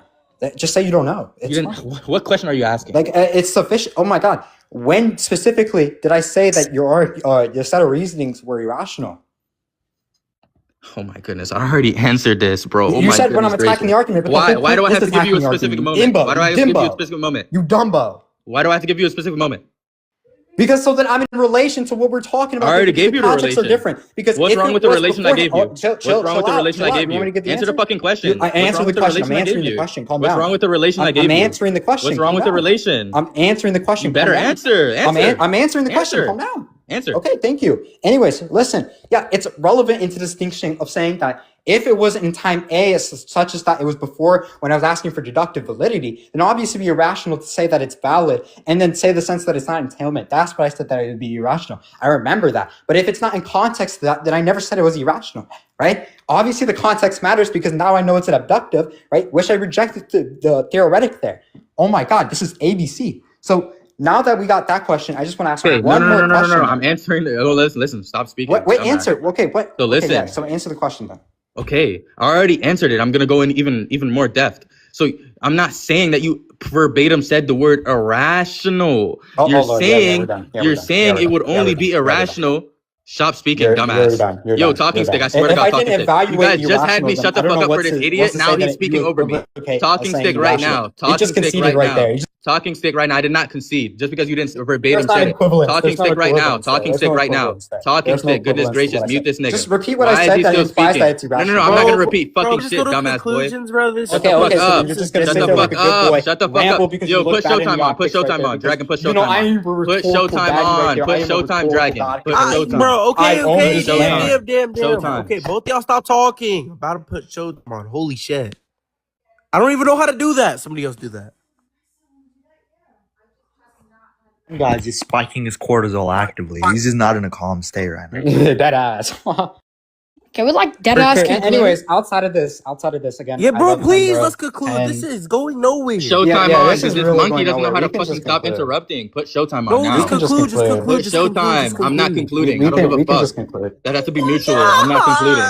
Just say you don't know. You It's didn't. fine. What question are you asking? Like it's sufficient. Oh my god. When specifically did I say that your set of reasonings were irrational? Oh my goodness! I already answered this, bro. Oh You my said when I'm goodness attacking the gracious. argument. But the Why? whole Why do I point have is to give you a attacking the specific argument. moment? Dimbo, Why do I have to you give you a dimbo. specific moment? You dumbo. Why do I have to give you a specific moment? Because so that I'm in relation to what we're talking about. I already because gave the you the contexts are relation. different. Because What's if wrong it with the was relation I gave beforehand- you? chill, What's chill, wrong chill with the out, relation chill I out. gave You want me to you? give the Answer the answer? fucking question. I What's wrong answered with the the question. I'm relation I answering gave the you? question. Calm What's down. wrong with the relation I gave I'm you? answering the question. What's wrong Calm with the down. relation? I'm answering the question. You better Calm down. answer. Answer. I'm answering the question. Answer. Calm down. Answer. Okay, thank you. Anyways, listen. Yeah, it's relevant into distinction of saying that if it wasn't in time A, such as that it was before when I was asking for deductive validity, then obviously it'd be irrational to say that it's valid and then say the sense that it's not entailment. That's what I said, that it would be irrational. I remember that. But if it's not in context to that, then I never said it was irrational, right? Obviously the context matters because now I know it's an abductive, right? Wish I rejected the theoretic there. Oh my God, this is ABC. So now that we got that question, I just want to ask Okay. one more question. I'm answering. Oh, listen. Stop speaking. Wait, Dumbass. answer. Okay, what? So listen. Okay, yeah, so answer the question then. Okay, I already answered it. I'm gonna go in even more depth. So I'm not saying that you verbatim said the word irrational. You're Lord, saying we're done. Yeah, you're we're done. saying Yeah, it we're would done. Yeah, only we're be done. Yeah, we're done. irrational. Stop speaking, You're dumbass. done. You're Yo, done. talking You're stick. done. I swear to If God, I talking didn't stick. You evaluate guys just had me irrationalism, shut the I don't fuck know up what for this to idiot. say Now that he's you speaking over me. equivocate Talking as saying stick right irrational. now. You Talking just stick conceded right right now. there. Talking stick right now. I did not concede just because you didn't There's verbatim not said it. equivalence. Talking There's no stick right now. equivalence there. Talking There's stick no right now. equivalence there. Talking There's no stick. Goodness equivalence to what gracious, I mute said. this nigga. Just repeat what Why I is said he that still implies speaking? that it's No, irrational. I'm not Bro, gonna repeat bro, fucking just shit, go to dumbass boy. conclusions, bro. This Shut Okay, the fuck okay, so up. then you're just gonna Shut sit the there fuck like a good up. boy, Shut the fuck up. ramble because you Yo, look put bad in the Showtime on. Put optics right Showtime there. on. Because Dragon, put you know Showtime I on. am a Put rhetorical Showtime baddie right on. there. Put I am a Showtime, rhetorical Dragon. baddie. Put Ah, Showtime. bro, I okay, own okay, this land. damn. Showtime. Okay, both y'all stop talking. About to put Showtime on. Holy shit. I don't even know how to do that. Somebody else do that. Guys, is spiking his cortisol actively. He's just not in a calm state right now. Dead ass. Can we like dead ass Okay, conclude? anyways, outside of this again. Yeah, I bro, love please, Kendra, let's conclude. and This is going nowhere. Showtime yeah, on, this because is this really monkey going doesn't know nowhere. how We to can fucking just stop conclude. interrupting. Put Showtime No, on just We now. can just conclude, just conclude. conclude, Put just conclude, just Showtime. I'm not conclude. concluding. We I don't give can a fuck. just conclude. That has to be mutual. I'm not concluding.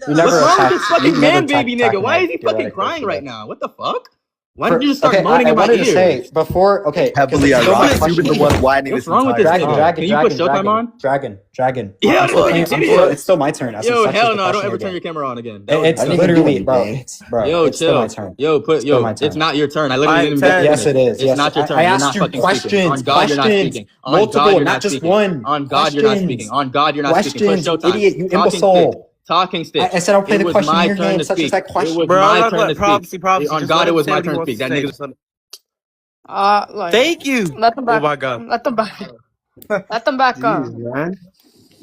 You never What's wrong with attacked. this fucking You never man attacked baby nigga? attacking Why my is he fucking theoretic crying right today. now? What the fuck? Why did you just start Okay, moaning I in my wanted to ear? say before. Okay, Heavily because ironic. my You've been question- the one whining What's this wrong with this entire nigga? time. Dragon, Can you put Showtime on? Dragon. Yeah, I'm still dude, playing- idiot. it's still my turn. Yo, Such is hell the no, don't question ever again. turn your camera on again. That was It's dumb. literally, bro. Yo, It's still chill. my turn. Yo, It's still my turn. it's not your turn. I literally Alright, didn't Ted. even Yes, it is. It's Yes, not your turn. I You're asked not you fucking questions. speaking. On God, you're not speaking. On Multiple, God, you're not not just speaking. one. On God, you're not Questions. speaking. On God, you're not speaking. Put Questions, Showtime. idiot, you Talking imbecile. stick. Talking stick. I said I'll play It the was question my in your turn game, to such as speak. that question. It was Bro, my I'm not turn to prophecy. speak. On Just God, let it him was say my what he turn to wants speak. That say. nigga. Just let him- Like, Thank you. let them back. Oh my God. Let them back. Let them back up.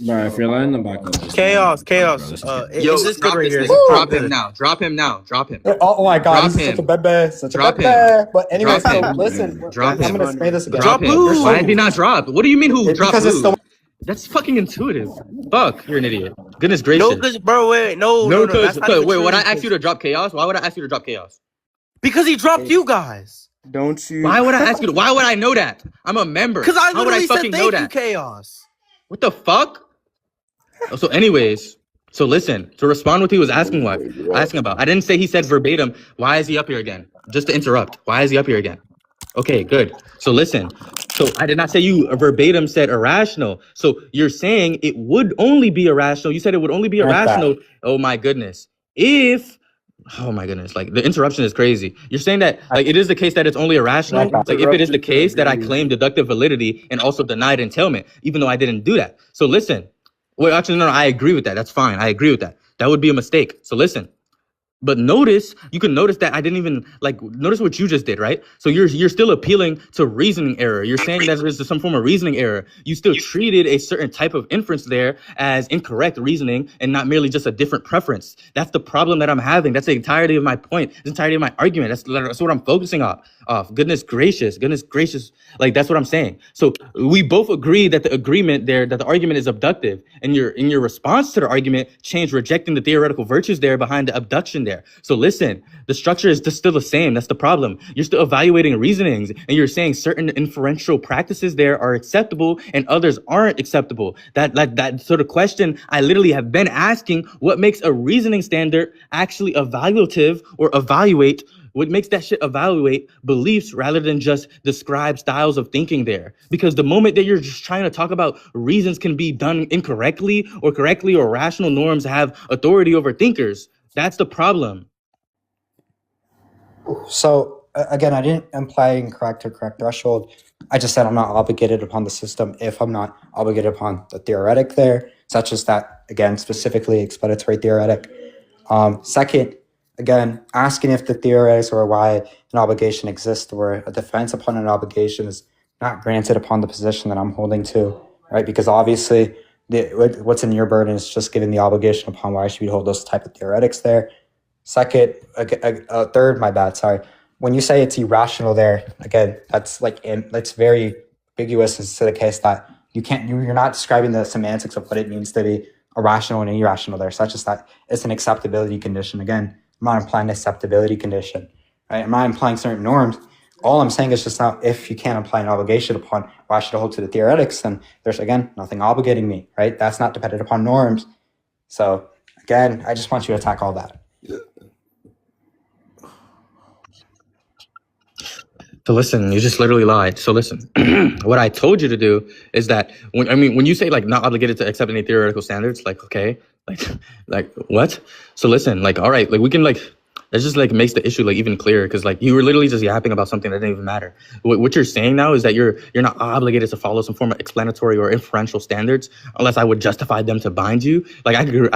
Bro, if you're letting them back up. Chaos. Yo, Is this good drop right this here? nigga. Is it Drop good? him now. Drop him now. Drop him. Oh my god, Drop this is him. such a bebe. Such a Drop bebe. him. But anyway, Drop so him. listen, Drop I'm him. gonna say this again. Drop him. who? Why did he not drop? What do you mean who dropped Because it's who? still That's fucking intuitive. Fuck, you're an idiot. Goodness No, gracious. because bro, wait, no. No, That's not cause even wait, true, would I ask because- you to drop chaos? Why would I ask you to drop chaos? Because he dropped you guys. Don't you? Why would I ask you to? Why would I know that? I'm a member. Because I How would I literally fucking said know thank you, that? Chaos. What the fuck? Oh, so anyways, so listen, to respond what he was asking about. I didn't say he said verbatim, why is he up here again? Just to interrupt. Why is he up here again? Okay, good. So listen. So I did not say you verbatim said irrational. So you're saying it would only be irrational. You said it would only be irrational. Oh my goodness. Oh my goodness, like the interruption is crazy. You're saying that like it is the case that it's only irrational. Like if it is the case that I claim deductive validity and also denied entailment, even though I didn't do that. So listen. Wait, actually, no, I agree with that. That's fine. I agree with that. That would be a mistake. So listen, But you can notice that I didn't even notice what you just did, right? So you're still appealing to reasoning error. You're saying that there's some form of reasoning error. You still treated a certain type of inference there as incorrect reasoning and not merely just a different preference. That's the problem that I'm having. That's the entirety of my point. The entirety of my argument. That's what I'm focusing on. Goodness gracious. Like, that's what I'm saying. So we both agree that the argument is abductive, and your response to the argument changed, rejecting the theoretical virtues there behind the abduction there. So listen, the structure is still the same. That's the problem. You're still evaluating reasonings, and you're saying certain inferential practices there are acceptable and others aren't acceptable. That sort of question I literally have been asking: what makes a reasoning standard actually evaluative or evaluate? What makes that shit evaluate beliefs rather than just describe styles of thinking there? Because the moment that you're just trying to talk about reasons can be done incorrectly or correctly, or rational norms have authority over thinkers, that's the problem. So again, I didn't imply incorrect or correct threshold. I just said I'm not obligated upon the system if I'm not obligated upon the theoretic there, such as that, again, specifically explanatory theoretic. Second, again, asking if the theoretics or why an obligation exists or a defense upon an obligation is not granted upon the position that I'm holding to, right? Because obviously what's in your burden is just giving the obligation upon why should we hold those type of theoretics there. Second, third, my bad, sorry. When you say it's irrational there, again, that's very ambiguous as to the case that you're not describing the semantics of what it means to be irrational and irrational there, such as that it's an acceptability condition. Again, I'm not implying acceptability condition, right? I'm not implying certain norms. All I'm saying is just now, if you can't apply an obligation upon why should I hold to the theoretics, then there's, again, nothing obligating me, right? That's not dependent upon norms. So again, I just want you to attack all that. So listen, you just literally lied. So listen, what I told you to do is that when you say not obligated to accept any theoretical standards, okay, like what? So listen, all right, we can that just makes the issue even clearer, because you were literally just yapping about something that didn't even matter. What you're saying now is that you're not obligated to follow some form of explanatory or inferential standards unless I would justify them to bind you. I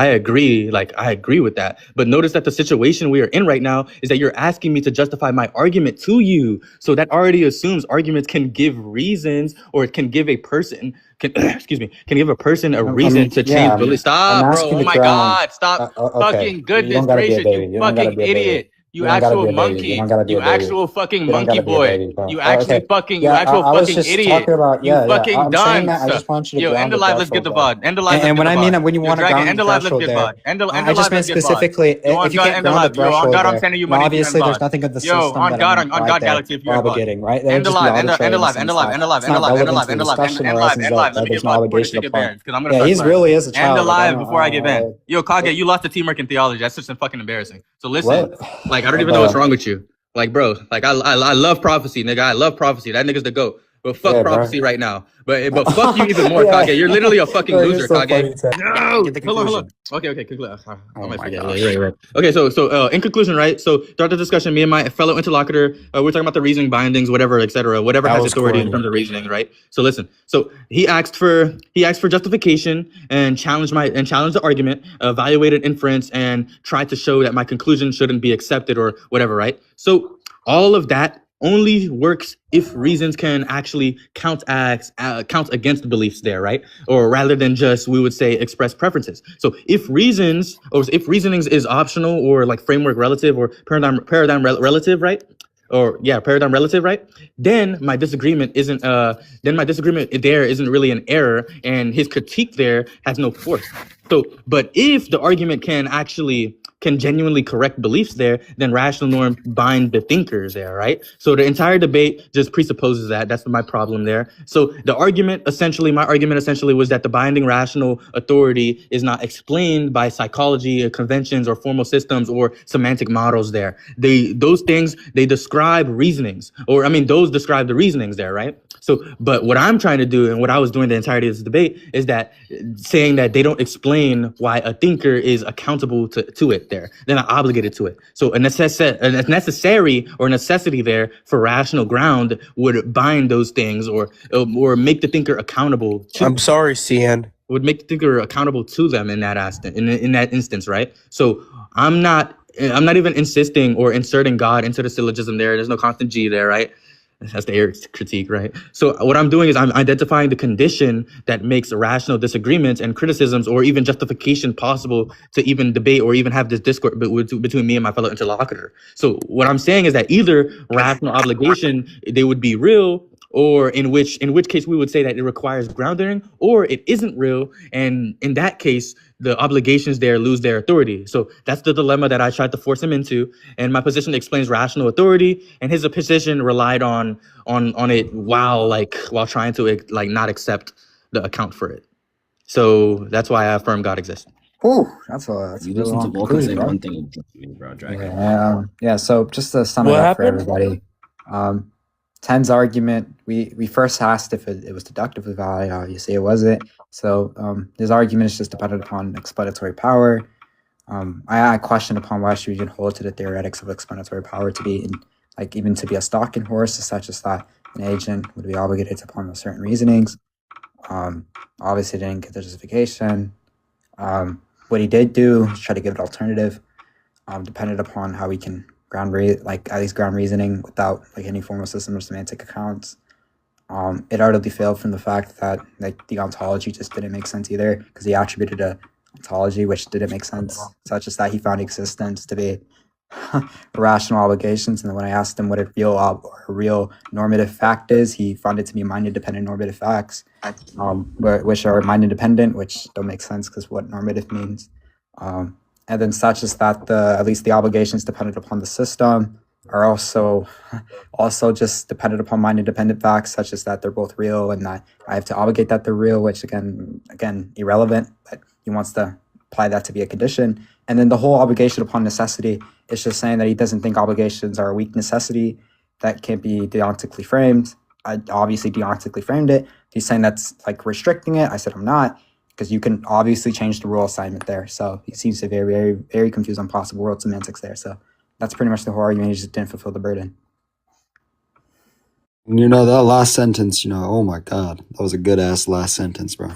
agree with that. But notice that the situation we are in right now is that you're asking me to justify my argument to you. So that already assumes arguments can give reasons, or it can give a person can give a person a reason to change belief. Stop, bro. Oh my God. Stop. Fucking goodness gracious. You fucking idiot. You actual monkey. You actual fucking monkey boy. You actually fucking idiot. You fucking dunce. Yo, end the live, let's get the VOD. End the live, and when I mean when you want to ground the threshold there, I just meant specifically if you can't ground the threshold there, I'm sending you money. Obviously, there's nothing of the system that I'm Galaxy, if you're obligating, right? End the live, end the live, end the live, end the live, end the live, end the live, end the live, end the live. Let me get VOD before I get banned, because I'm gonna. Yeah, he really is a child. End the live before I get banned. Yo, Kage, you lost the teamwork in theology. That's just fucking embarrassing. So listen, I don't even know what's wrong with you. Bro, I love prophecy, nigga. I love prophecy. That nigga's the GOAT. But fuck prophecy right now. But fuck you even more, Kage. You're literally a fucking loser, Kage. No! Hold on. Okay, conclude. Right. Okay, so in conclusion, right? So throughout the discussion, me and my fellow interlocutor, we're talking about the reasoning bindings, whatever, etc. Whatever has authority in terms of reasoning, right? So listen. So he asked for justification and challenged the argument, evaluated inference, and tried to show that my conclusion shouldn't be accepted or whatever, right? So all of that only works if reasons can actually count against beliefs there, right? Or rather than just, we would say, express preferences. So if reasonings is optional, or framework relative, or paradigm relative, right? Paradigm relative, right? Then my disagreement there isn't really an error, and his critique there has no force. So, but if the argument can genuinely correct beliefs there, then rational norms bind the thinkers there, right? So the entire debate just presupposes that. That's my problem there. So my argument essentially was that the binding rational authority is not explained by psychology or conventions or formal systems or semantic models there. Those things describe reasonings, those describe the reasonings there, right? So, but what I'm trying to do, and what I was doing the entirety of this debate, is that saying that they don't explain why a thinker is accountable to it there. They're not obligated to it. So a necessary or necessity there for rational ground would bind those things, or make the thinker accountable to. I'm sorry, CN. Would make the thinker accountable to them in that instance, right? So I'm not I'm not even insisting or inserting God into the syllogism there. There's no constant G there, right? That's the Eric's critique, right? So what I'm doing is I'm identifying the condition that makes rational disagreements and criticisms or even justification possible to even debate or even have this discourse between me and my fellow interlocutor. So what I'm saying is that either rational obligation, they would be real, or in which case we would say that it requires grounding, or it isn't real, and in that case the obligations there lose their authority. So that's the dilemma that I tried to force him into, and my position explains rational authority, and his position relied on it while trying to like not accept the account for it. So that's why I affirm God exists. Oh, that's a You really listen to long Vulcan say conclusion, bro. one thing objectively, bro. Dragon. Yeah. So just to sum it What up for happened? everybody, Ten's argument. We first asked if it was deductively valid. Obviously, it wasn't. So his argument is just dependent upon explanatory power. I questioned upon why should we even hold to the theoretics of explanatory power to be even to be a stalking horse, such as that an agent would be obligated upon certain reasonings. Obviously, didn't get the justification. What he did do is try to give an alternative, dependent upon how we can ground reasoning without any formal system or semantic accounts. It utterly failed from the fact that the ontology just didn't make sense either, because he attributed a ontology which didn't make sense, such as that he found existence to be rational obligations, and then when I asked him what a real normative fact is, he found it to be mind-independent normative facts, which are mind-independent, which don't make sense because what normative means. And then such as that at least the obligations dependent upon the system are also just dependent upon mind-independent facts, such as that they're both real and that I have to obligate that they're real, which again irrelevant, but he wants to apply that to be a condition. And then the whole obligation upon necessity is just saying that he doesn't think obligations are a weak necessity that can't be deontically framed. I obviously deontically framed it. He's saying that's restricting it. I said I'm not, because you can obviously change the rule assignment there. So he seems to be very, very, very confused on possible world semantics there. So that's pretty much the whole argument. He just didn't fulfill the burden. That last sentence, oh my God, that was a good ass last sentence, bro.